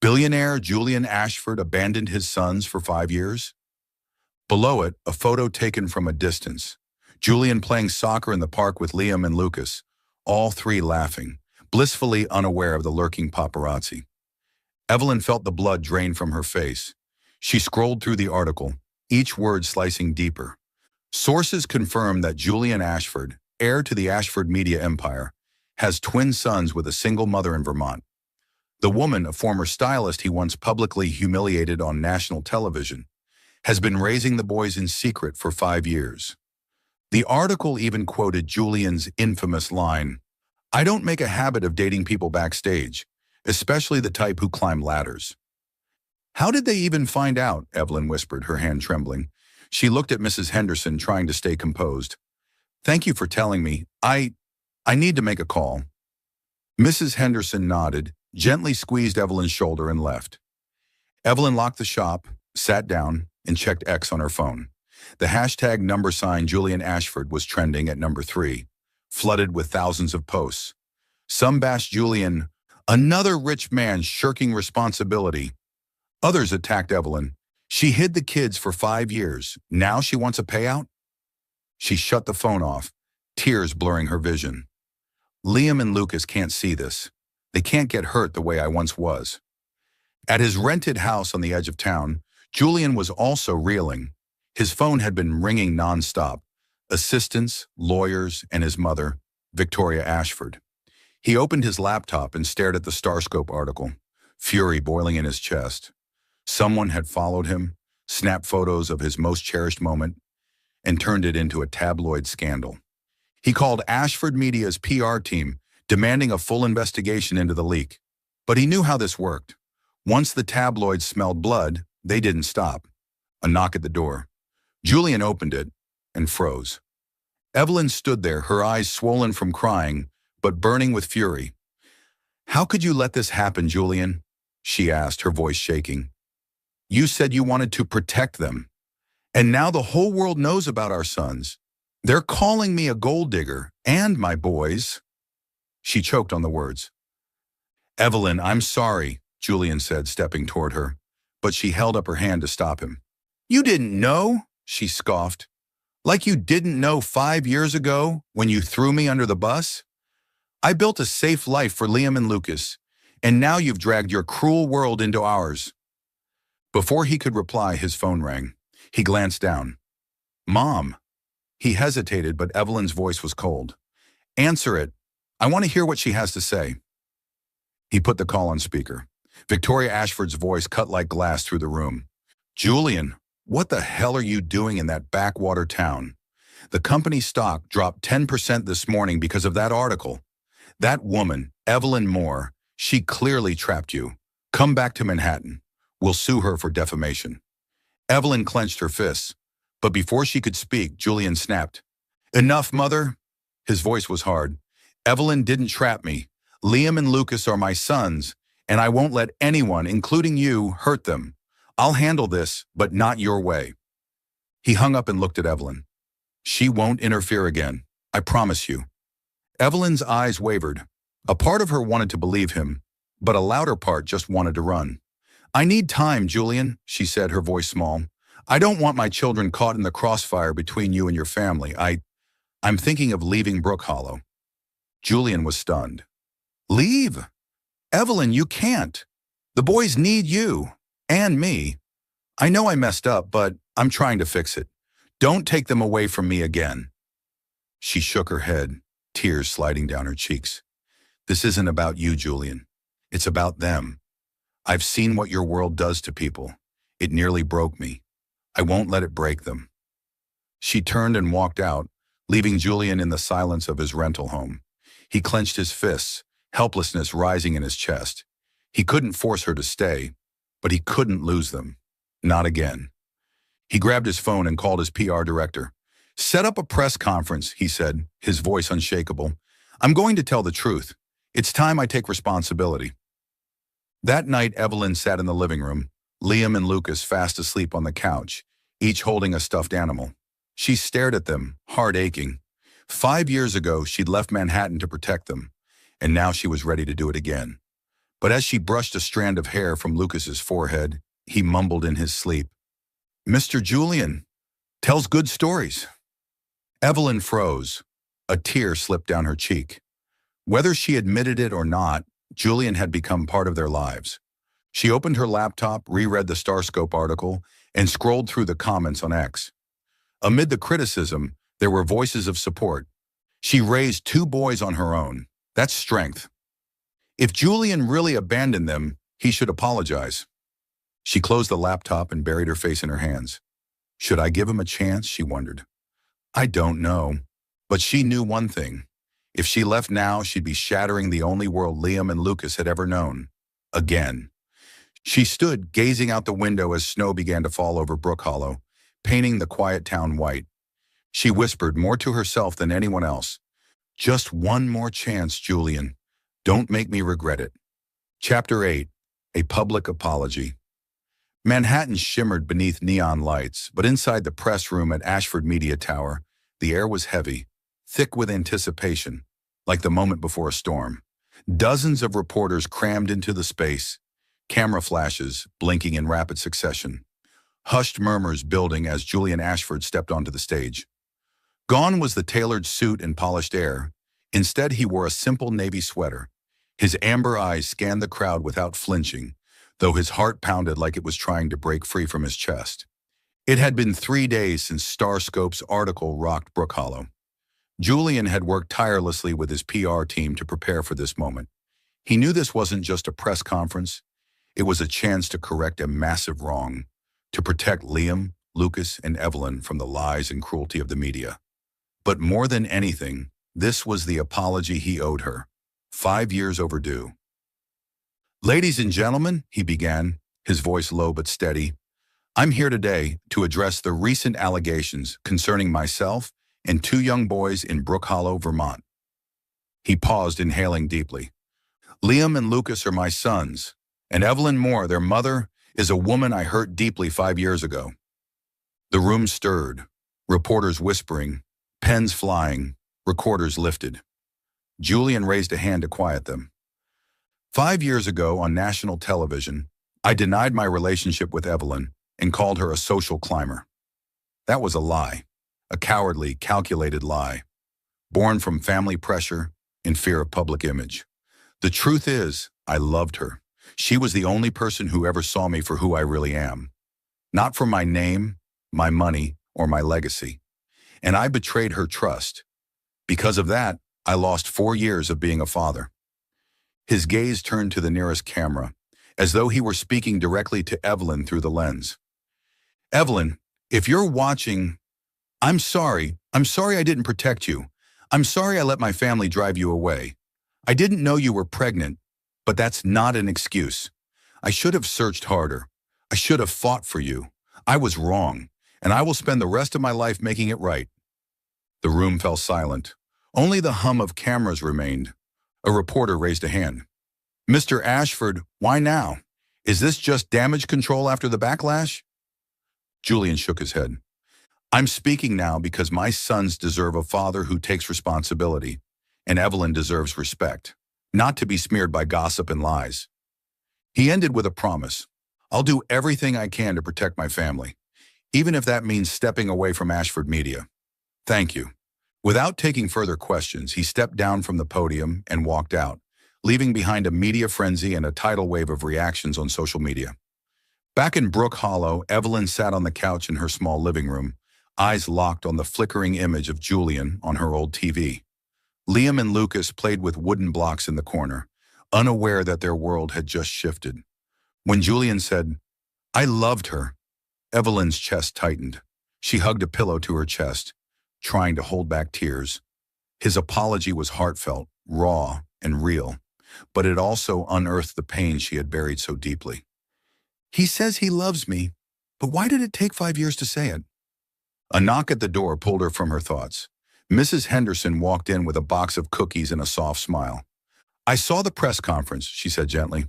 "Billionaire Julian Ashford abandoned his sons for 5 years." Below it, a photo taken from a distance. Julian playing soccer in the park with Liam and Lucas, all three laughing, blissfully unaware of the lurking paparazzi. Evelyn felt the blood drain from her face. She scrolled through the article, each word slicing deeper. Sources confirm that Julian Ashford, heir to the Ashford media empire, has twin sons with a single mother in Vermont. The woman, a former stylist he once publicly humiliated on national television, has been raising the boys in secret for 5 years. The article even quoted Julian's infamous line, "I don't make a habit of dating people backstage, especially the type who climb ladders." "How did they even find out?" Evelyn whispered, her hand trembling. She looked at Mrs. Henderson, trying to stay composed. "Thank you for telling me. I need to make a call." Mrs. Henderson nodded, gently squeezed Evelyn's shoulder and left. Evelyn locked the shop, sat down, and checked X on her phone. The hashtag # Julian Ashford was trending at number 3, flooded with thousands of posts. Some bashed Julian, another rich man shirking responsibility. Others attacked Evelyn. She hid the kids for 5 years. Now she wants a payout? She shut the phone off, tears blurring her vision. Liam and Lucas can't see this. They can't get hurt the way I once was. At his rented house on the edge of town, Julian was also reeling. His phone had been ringing nonstop. Assistants, lawyers, and his mother, Victoria Ashford. He opened his laptop and stared at the Starscope article, fury boiling in his chest. Someone had followed him, snapped photos of his most cherished moment, and turned it into a tabloid scandal. He called Ashford Media's PR team, demanding a full investigation into the leak. But he knew how this worked. Once the tabloids smelled blood, they didn't stop. A knock at the door. Julian opened it and froze. Evelyn stood there, her eyes swollen from crying, but burning with fury. "How could you let this happen, Julian?" she asked, her voice shaking. "You said you wanted to protect them. And now the whole world knows about our sons. They're calling me a gold digger, and my boys." She choked on the words. "Evelyn, I'm sorry," Julian said, stepping toward her, but she held up her hand to stop him. "You didn't know?" she scoffed. "Like you didn't know 5 years ago when you threw me under the bus? I built a safe life for Liam and Lucas, and now you've dragged your cruel world into ours." Before he could reply, his phone rang. He glanced down. "Mom." He hesitated, but Evelyn's voice was cold. "Answer it. I want to hear what she has to say." He put the call on speaker. Victoria Ashford's voice cut like glass through the room. "Julian, what the hell are you doing in that backwater town? The company stock dropped 10% this morning because of that article. That woman, Evelyn Moore, she clearly trapped you. Come back to Manhattan. We'll sue her for defamation." Evelyn clenched her fists, but before she could speak, Julian snapped. "Enough, Mother." His voice was hard. "Evelyn didn't trap me. Liam and Lucas are my sons, and I won't let anyone, including you, hurt them. I'll handle this, but not your way." He hung up and looked at Evelyn. "She won't interfere again. I promise you." Evelyn's eyes wavered. A part of her wanted to believe him, but a louder part just wanted to run. "I need time, Julian," she said, her voice small. "I don't want my children caught in the crossfire between you and your family. I'm thinking of leaving Brook Hollow." Julian was stunned. "Leave? Evelyn, you can't. The boys need you. And me. I know I messed up, but I'm trying to fix it. Don't take them away from me again." She shook her head, tears sliding down her cheeks. "This isn't about you, Julian. It's about them. I've seen what your world does to people. It nearly broke me. I won't let it break them." She turned and walked out, leaving Julian in the silence of his rental home. He clenched his fists, helplessness rising in his chest. He couldn't force her to stay, but he couldn't lose them. Not again. He grabbed his phone and called his PR director. "Set up a press conference," he said, his voice unshakable. "I'm going to tell the truth. It's time I take responsibility." That night, Evelyn sat in the living room, Liam and Lucas fast asleep on the couch, each holding a stuffed animal. She stared at them, heart aching. 5 years ago, she'd left Manhattan to protect them, and now she was ready to do it again. But as she brushed a strand of hair from Lucas's forehead, he mumbled in his sleep, "Mr. Julian tells good stories." Evelyn froze. A tear slipped down her cheek. Whether she admitted it or not, Julian had become part of their lives. She opened her laptop, reread the Starscope article, and scrolled through the comments on X. Amid the criticism, there were voices of support. She raised two boys on her own. That's strength. If Julian really abandoned them, he should apologize. She closed the laptop and buried her face in her hands. Should I give him a chance, she wondered. I don't know. But she knew one thing. If she left now, she'd be shattering the only world Liam and Lucas had ever known. Again. She stood, gazing out the window as snow began to fall over Brook Hollow, painting the quiet town white. She whispered more to herself than anyone else. Just one more chance, Julian. Don't make me regret it. Chapter 8. A Public Apology. Manhattan shimmered beneath neon lights, but inside the press room at Ashford Media Tower, the air was heavy, thick with anticipation, like the moment before a storm. Dozens of reporters crammed into the space, camera flashes blinking in rapid succession. Hushed murmurs building as Julian Ashford stepped onto the stage. Gone was the tailored suit and polished air. Instead, he wore a simple navy sweater. His amber eyes scanned the crowd without flinching, though his heart pounded like it was trying to break free from his chest. It had been 3 days since Starscope's article rocked Brook Hollow. Julian had worked tirelessly with his PR team to prepare for this moment. He knew this wasn't just a press conference. It was a chance to correct a massive wrong, to protect Liam, Lucas, and Evelyn from the lies and cruelty of the media. But more than anything, this was the apology he owed her, 5 years overdue. Ladies and gentlemen, he began, his voice low but steady, I'm here today to address the recent allegations concerning myself and 2 young boys in Brook Hollow, Vermont. He paused, inhaling deeply. Liam and Lucas are my sons, and Evelyn Moore, their mother, is a woman I hurt deeply 5 years ago. The room stirred, reporters whispering, pens flying, recorders lifted. Julian raised a hand to quiet them. 5 years ago on national television, I denied my relationship with Evelyn and called her a social climber. That was a lie, a cowardly, calculated lie, born from family pressure and fear of public image. The truth is, I loved her. She was the only person who ever saw me for who I really am. Not for my name, my money, or my legacy. And I betrayed her trust. Because of that, I lost 4 years of being a father. His gaze turned to the nearest camera, as though he were speaking directly to Evelyn through the lens. Evelyn, if you're watching, I'm sorry. I'm sorry I didn't protect you. I'm sorry I let my family drive you away. I didn't know you were pregnant, but that's not an excuse. I should have searched harder. I should have fought for you. I was wrong, and I will spend the rest of my life making it right. The room fell silent. Only the hum of cameras remained. A reporter raised a hand. Mr. Ashford, why now? Is this just damage control after the backlash? Julian shook his head. I'm speaking now because my sons deserve a father who takes responsibility, and Evelyn deserves respect, not to be smeared by gossip and lies. He ended with a promise. I'll do everything I can to protect my family, even if that means stepping away from Ashford Media. Thank you. Without taking further questions, he stepped down from the podium and walked out, leaving behind a media frenzy and a tidal wave of reactions on social media. Back in Brook Hollow, Evelyn sat on the couch in her small living room, eyes locked on the flickering image of Julian on her old TV. Liam and Lucas played with wooden blocks in the corner, unaware that their world had just shifted. When Julian said, I loved her, Evelyn's chest tightened. She hugged a pillow to her chest, trying to hold back tears. His apology was heartfelt, raw, and real, but it also unearthed the pain she had buried so deeply. He says he loves me, but why did it take 5 years to say it? A knock at the door pulled her from her thoughts. Mrs. Henderson walked in with a box of cookies and a soft smile. I saw the press conference, she said gently.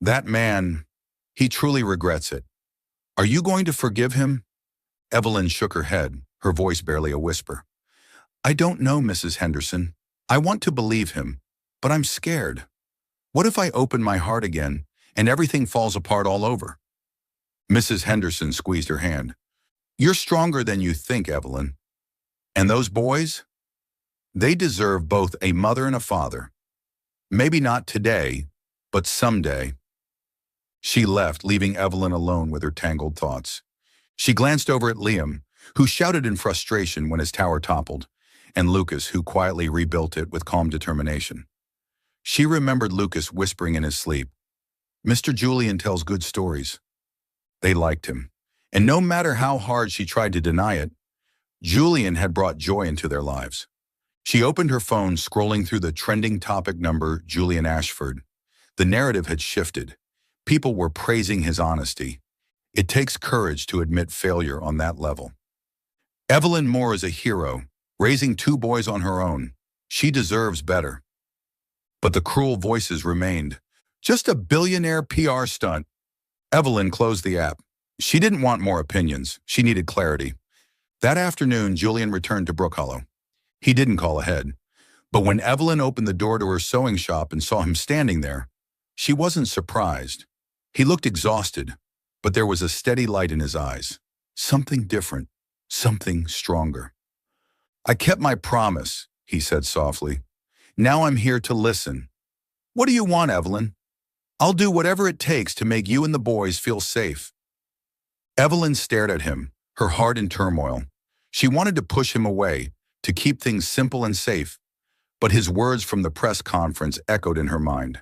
That man, he truly regrets it. Are you going to forgive him? Evelyn shook her head, her voice barely a whisper. I don't know, Mrs. Henderson. I want to believe him, but I'm scared. What if I open my heart again and everything falls apart all over? Mrs. Henderson squeezed her hand. You're stronger than you think, Evelyn. And those boys? They deserve both a mother and a father. Maybe not today, but someday. She left, leaving Evelyn alone with her tangled thoughts. She glanced over at Liam, who shouted in frustration when his tower toppled, and Lucas, who quietly rebuilt it with calm determination. She remembered Lucas whispering in his sleep, "Mr. Julian tells good stories." They liked him, and no matter how hard she tried to deny it, Julian had brought joy into their lives. She opened her phone, scrolling through the trending topic number, Julian Ashford. The narrative had shifted. People were praising his honesty. It takes courage to admit failure on that level. Evelyn Moore is a hero, raising 2 boys on her own. She deserves better. But the cruel voices remained. Just a billionaire PR stunt. Evelyn closed the app. She didn't want more opinions. She needed clarity. That afternoon, Julian returned to Brook Hollow. He didn't call ahead. But when Evelyn opened the door to her sewing shop and saw him standing there, she wasn't surprised. He looked exhausted, but there was a steady light in his eyes. Something different, something stronger. "I kept my promise," he said softly. "Now I'm here to listen." "What do you want, Evelyn?" "I'll do whatever it takes to make you and the boys feel safe." Evelyn stared at him, her heart in turmoil. She wanted to push him away, to keep things simple and safe, but his words from the press conference echoed in her mind.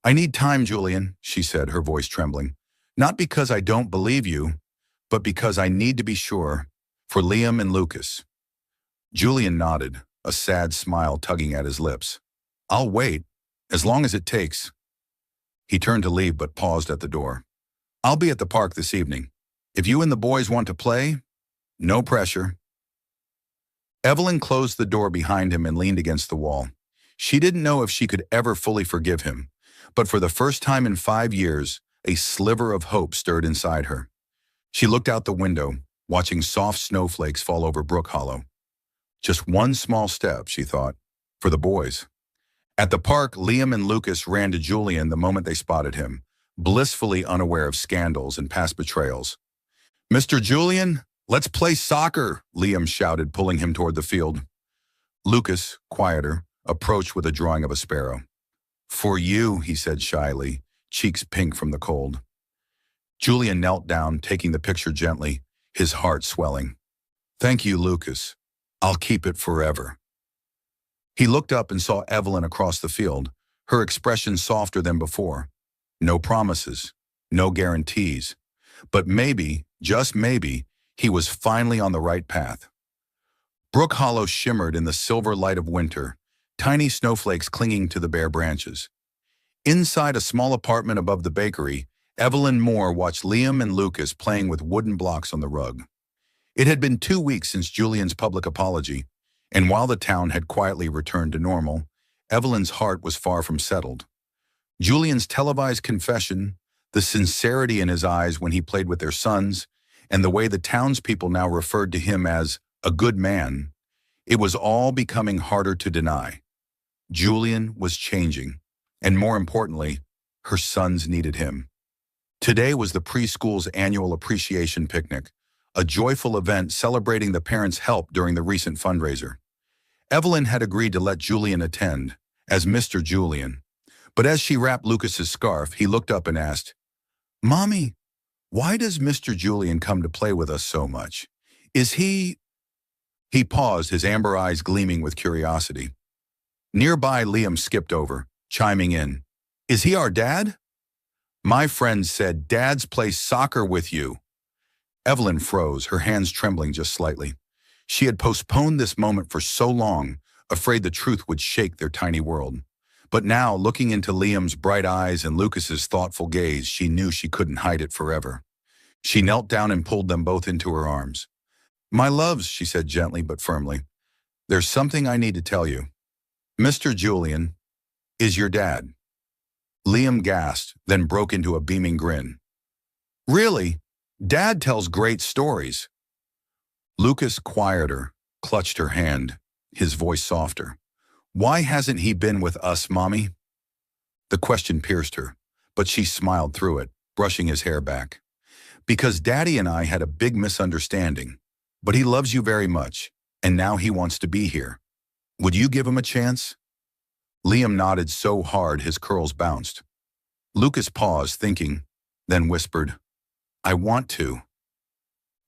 "I need time, Julian," she said, her voice trembling. "Not because I don't believe you, but because I need to be sure, for Liam and Lucas." Julian nodded, a sad smile tugging at his lips. "I'll wait, as long as it takes." He turned to leave but paused at the door. "I'll be at the park this evening. If you and the boys want to play, no pressure." Evelyn closed the door behind him and leaned against the wall. She didn't know if she could ever fully forgive him, but for the first time in 5 years, a sliver of hope stirred inside her. She looked out the window, watching soft snowflakes fall over Brook Hollow. Just one small step, she thought, for the boys. At the park, Liam and Lucas ran to Julian the moment they spotted him, blissfully unaware of scandals and past betrayals. "Mr. Julian, let's play soccer," Liam shouted, pulling him toward the field. Lucas, quieter, approached with a drawing of a sparrow. "For you," he said shyly, cheeks pink from the cold. Julian knelt down, taking the picture gently, his heart swelling. "Thank you, Lucas. I'll keep it forever." He looked up and saw Evelyn across the field, her expression softer than before. No promises, no guarantees, but maybe, just maybe, he was finally on the right path. Brook Hollow shimmered in the silver light of winter, tiny snowflakes clinging to the bare branches. Inside a small apartment above the bakery, Evelyn Moore watched Liam and Lucas playing with wooden blocks on the rug. It had been 2 weeks since Julian's public apology, and while the town had quietly returned to normal, Evelyn's heart was far from settled. Julian's televised confession, the sincerity in his eyes when he played with their sons, and the way the townspeople now referred to him as a good man, it was all becoming harder to deny. Julian was changing, and more importantly, her sons needed him. Today was the preschool's annual appreciation picnic, a joyful event celebrating the parents' help during the recent fundraiser. Evelyn had agreed to let Julian attend, as Mr. Julian. But as she wrapped Lucas's scarf, he looked up and asked, "Mommy, why does Mr. Julian come to play with us so much? Is he—" He paused, his amber eyes gleaming with curiosity. Nearby, Liam skipped over, chiming in, "Is he our dad?" "My friend said dads play soccer with you." Evelyn froze, her hands trembling just slightly. She had postponed this moment for so long, afraid the truth would shake their tiny world. But now, looking into Liam's bright eyes and Lucas's thoughtful gaze, she knew she couldn't hide it forever. She knelt down and pulled them both into her arms. "My loves," she said gently but firmly, "there's something I need to tell you. Mr. Julian is your dad." Liam gasped, then broke into a beaming grin. "Really? Dad tells great stories." Lucas, quieter, clutched her hand, his voice softer. "Why hasn't he been with us, Mommy?" The question pierced her, but she smiled through it, brushing his hair back. "Because Daddy and I had a big misunderstanding, but he loves you very much, and now he wants to be here. Would you give him a chance? Liam nodded so hard his curls bounced. Lucas paused, thinking, then whispered, I want to.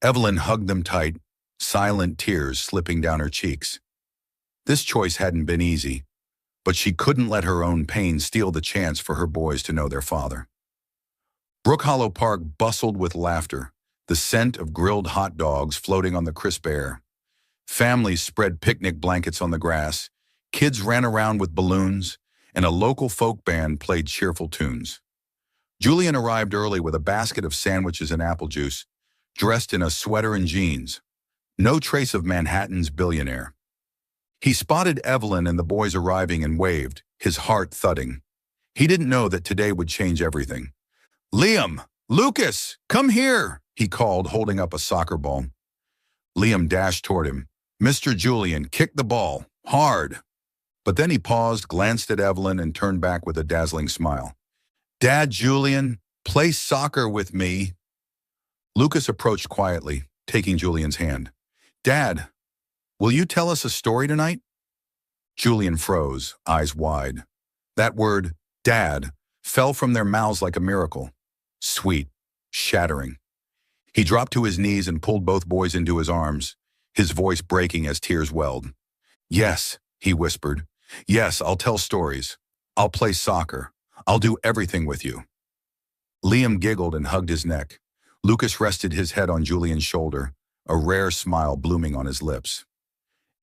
Evelyn hugged them tight, silent tears slipping down her cheeks. This choice hadn't been easy, but she couldn't let her own pain steal the chance for her boys to know their father. Brook Hollow Park bustled with laughter, the scent of grilled hot dogs floating on the crisp air. Families spread picnic blankets on the grass, kids ran around with balloons, and a local folk band played cheerful tunes. Julian arrived early with a basket of sandwiches and apple juice, dressed in a sweater and jeans. No trace of Manhattan's billionaire. He spotted Evelyn and the boys arriving and waved, his heart thudding. He didn't know that today would change everything. Liam! Lucas! Come here! He called, holding up a soccer ball. Liam dashed toward him. Mr. Julian, kick the ball. Hard. But then he paused, glanced at Evelyn, and turned back with a dazzling smile. Dad, Julian, play soccer with me. Lucas approached quietly, taking Julian's hand. Dad, will you tell us a story tonight? Julian froze, eyes wide. That word, Dad, fell from their mouths like a miracle. Sweet, shattering. He dropped to his knees and pulled both boys into his arms, his voice breaking as tears welled. Yes, he whispered. Yes, I'll tell stories. I'll play soccer. I'll do everything with you. Liam giggled and hugged his neck. Lucas rested his head on Julian's shoulder, a rare smile blooming on his lips.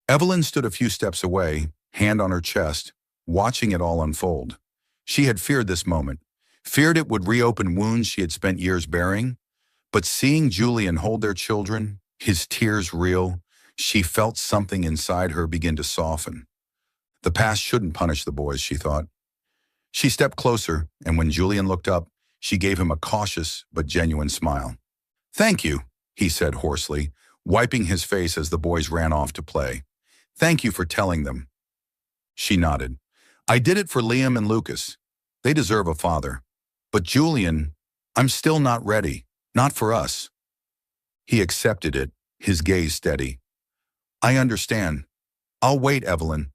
Evelyn stood a few steps away, hand on her chest, watching it all unfold. She had feared this moment, feared it would reopen wounds she had spent years burying, but seeing Julian hold their children, his tears real, she felt something inside her begin to soften. The past shouldn't punish the boys, she thought. She stepped closer, and when Julian looked up, she gave him a cautious but genuine smile. Thank you, he said hoarsely, wiping his face as the boys ran off to play. Thank you for telling them. She nodded. I did it for Liam and Lucas. They deserve a father. But Julian, I'm still not ready. Not for us. He accepted it, his gaze steady. I understand. I'll wait, Evelyn.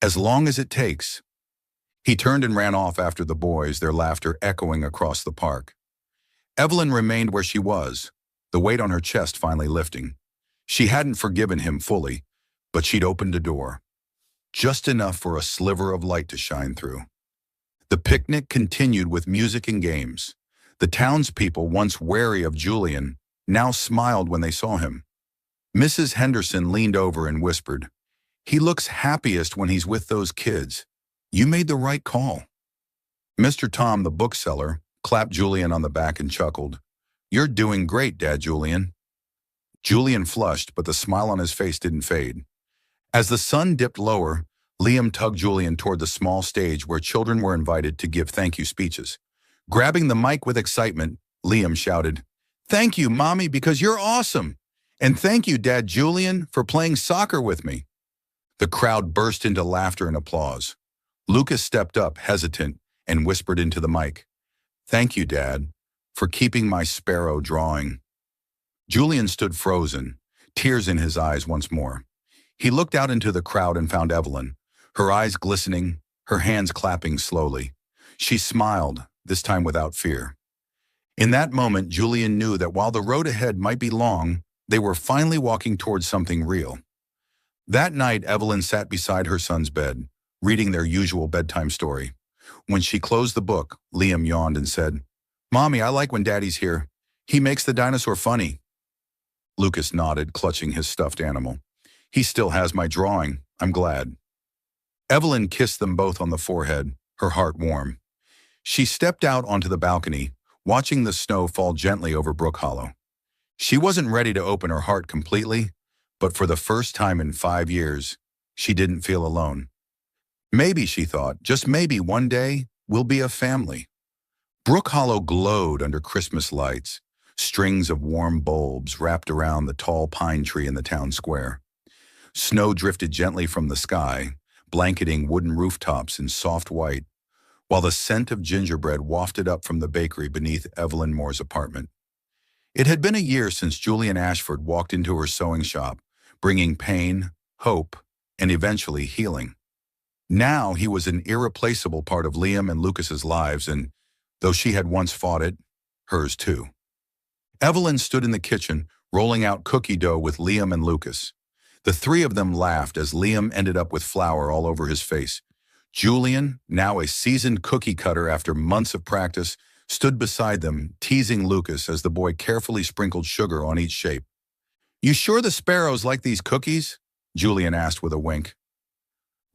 As long as it takes. He turned and ran off after the boys, their laughter echoing across the park. Evelyn remained where she was, the weight on her chest finally lifting. She hadn't forgiven him fully, but she'd opened a door. Just enough for a sliver of light to shine through. The picnic continued with music and games. The townspeople, once wary of Julian, now smiled when they saw him. Mrs. Henderson leaned over and whispered, He looks happiest when he's with those kids. You made the right call. Mr. Tom, the bookseller, clapped Julian on the back and chuckled. You're doing great, Dad Julian. Julian flushed, but the smile on his face didn't fade. As the sun dipped lower, Liam tugged Julian toward the small stage where children were invited to give thank you speeches. Grabbing the mic with excitement, Liam shouted, Thank you, Mommy, because you're awesome. And thank you, Dad Julian, for playing soccer with me. The crowd burst into laughter and applause. Lucas stepped up, hesitant, and whispered into the mic, Thank you, Dad, for keeping my sparrow drawing. Julian stood frozen, tears in his eyes once more. He looked out into the crowd and found Evelyn, her eyes glistening, her hands clapping slowly. She smiled, this time without fear. In that moment, Julian knew that while the road ahead might be long, they were finally walking towards something real. That night, Evelyn sat beside her son's bed, reading their usual bedtime story. When she closed the book, Liam yawned and said, Mommy, I like when Daddy's here. He makes the dinosaur funny. Lucas nodded, clutching his stuffed animal. He still has my drawing. I'm glad. Evelyn kissed them both on the forehead, her heart warm. She stepped out onto the balcony, watching the snow fall gently over Brook Hollow. She wasn't ready to open her heart completely, but for the first time in 5 years, she didn't feel alone. Maybe, she thought, just maybe one day, we'll be a family. Brook Hollow glowed under Christmas lights, strings of warm bulbs wrapped around the tall pine tree in the town square. Snow drifted gently from the sky, blanketing wooden rooftops in soft white, while the scent of gingerbread wafted up from the bakery beneath Evelyn Moore's apartment. It had been a year since Julian Ashford walked into her sewing shop, bringing pain, hope, and eventually healing. Now he was an irreplaceable part of Liam and Lucas's lives, and though she had once fought it, hers too. Evelyn stood in the kitchen, rolling out cookie dough with Liam and Lucas. The three of them laughed as Liam ended up with flour all over his face. Julian, now a seasoned cookie cutter after months of practice, stood beside them, teasing Lucas as the boy carefully sprinkled sugar on each shape. "You sure the sparrows like these cookies?" Julian asked with a wink.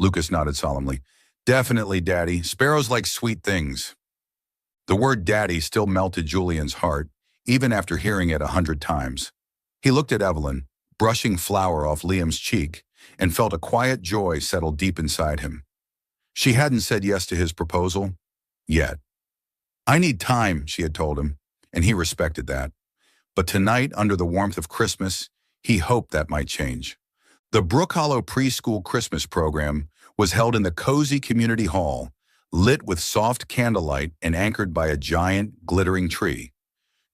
Lucas nodded solemnly. "Definitely, Daddy. Sparrows like sweet things." The word Daddy still melted Julian's heart, even after hearing it 100 times. He looked at Evelyn, brushing flour off Liam's cheek, and felt a quiet joy settle deep inside him. She hadn't said yes to his proposal yet. "I need time," she had told him, and he respected that. But tonight, under the warmth of Christmas, he hoped that might change. The Brook Hollow Preschool Christmas program was held in the cozy community hall, lit with soft candlelight and anchored by a giant, glittering tree.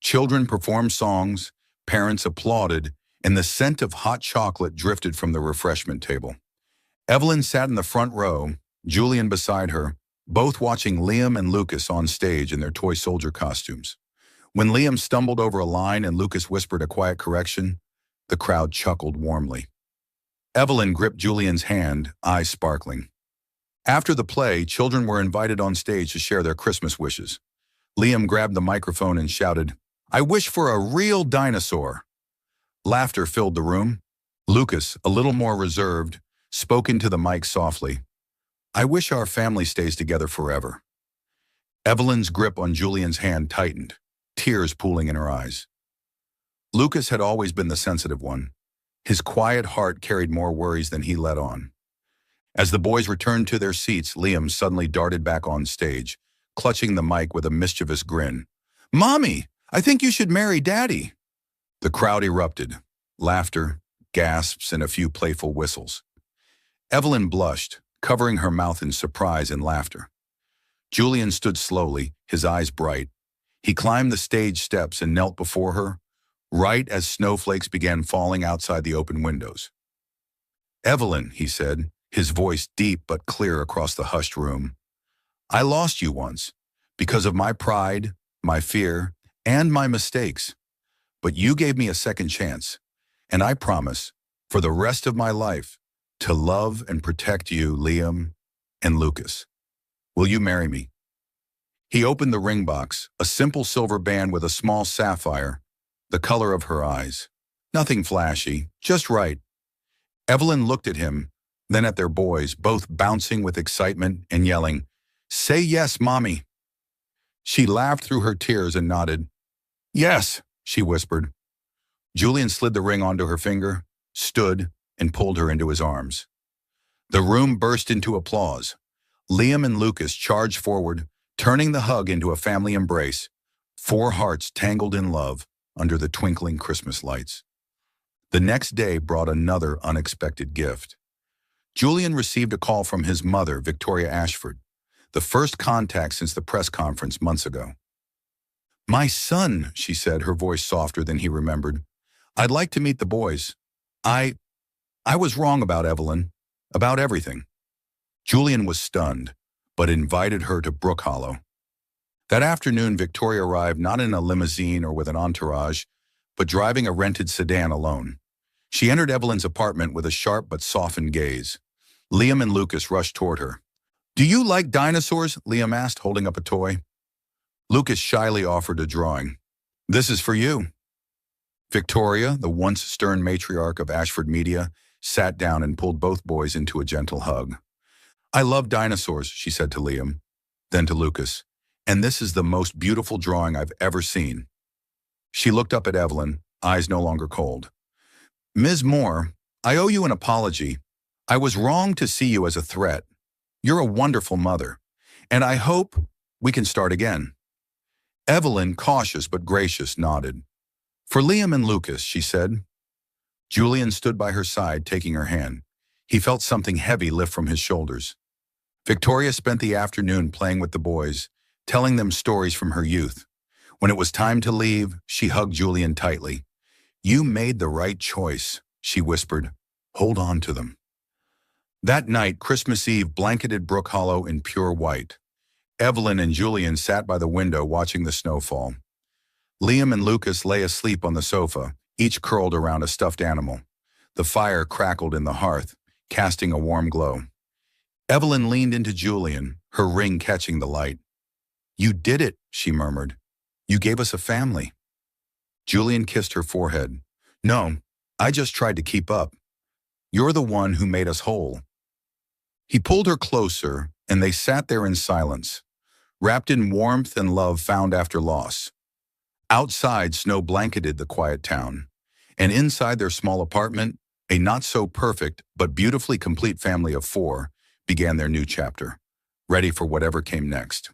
Children performed songs, parents applauded, and the scent of hot chocolate drifted from the refreshment table. Evelyn sat in the front row, Julian beside her, both watching Liam and Lucas on stage in their toy soldier costumes. When Liam stumbled over a line and Lucas whispered a quiet correction, the crowd chuckled warmly. Evelyn gripped Julian's hand, eyes sparkling. After the play, children were invited on stage to share their Christmas wishes. Liam grabbed the microphone and shouted, "I wish for a real dinosaur." Laughter filled the room. Lucas, a little more reserved, spoke into the mic softly, "I wish our family stays together forever." Evelyn's grip on Julian's hand tightened, tears pooling in her eyes. Lucas had always been the sensitive one. His quiet heart carried more worries than he let on. As the boys returned to their seats, Liam suddenly darted back on stage, clutching the mic with a mischievous grin. "Mommy, I think you should marry Daddy." The crowd erupted, laughter, gasps, and a few playful whistles. Evelyn blushed, covering her mouth in surprise and laughter. Julian stood slowly, his eyes bright. He climbed the stage steps and knelt before her, right as snowflakes began falling outside the open windows. "Evelyn," he said, his voice deep but clear across the hushed room, "I lost you once, because of my pride, my fear, and my mistakes. But you gave me a second chance, and I promise, for the rest of my life, to love and protect you, Liam and Lucas. Will you marry me?" He opened the ring box, a simple silver band with a small sapphire, the color of her eyes. Nothing flashy, just right. Evelyn looked at him, then at their boys, both bouncing with excitement and yelling, "Say yes, Mommy." She laughed through her tears and nodded. "Yes," she whispered. Julian slid the ring onto her finger, stood, and pulled her into his arms. The room burst into applause. Liam and Lucas charged forward, turning the hug into a family embrace, 4 hearts tangled in love under the twinkling Christmas lights. The next day brought another unexpected gift. Julian received a call from his mother, Victoria Ashford, the first contact since the press conference months ago. "My son," she said, her voice softer than he remembered. "I'd like to meet the boys. I was wrong about Evelyn, about everything." Julian was stunned, but invited her to Brook Hollow. That afternoon, Victoria arrived not in a limousine or with an entourage, but driving a rented sedan alone. She entered Evelyn's apartment with a sharp but softened gaze. Liam and Lucas rushed toward her. "Do you like dinosaurs?" Liam asked, holding up a toy. Lucas shyly offered a drawing. "This is for you." Victoria, the once stern matriarch of Ashford Media, sat down and pulled both boys into a gentle hug. "I love dinosaurs," she said to Liam, then to Lucas, "and this is the most beautiful drawing I've ever seen." She looked up at Evelyn, eyes no longer cold. "Ms. Moore, I owe you an apology. I was wrong to see you as a threat. You're a wonderful mother, and I hope we can start again." Evelyn, cautious but gracious, nodded. "For Liam and Lucas," she said. Julian stood by her side, taking her hand. He felt something heavy lift from his shoulders. Victoria spent the afternoon playing with the boys, telling them stories from her youth. When it was time to leave, she hugged Julian tightly. "You made the right choice," she whispered. "Hold on to them." That night, Christmas Eve blanketed Brook Hollow in pure white. Evelyn and Julian sat by the window watching the snow fall. Liam and Lucas lay asleep on the sofa, each curled around a stuffed animal. The fire crackled in the hearth, casting a warm glow. Evelyn leaned into Julian, her ring catching the light. "You did it," she murmured. "You gave us a family." Julian kissed her forehead. "No, I just tried to keep up. You're the one who made us whole." He pulled her closer, and they sat there in silence, wrapped in warmth and love found after loss. Outside, snow blanketed the quiet town, and inside their small apartment, a not-so-perfect but beautifully complete family of four began their new chapter, ready for whatever came next.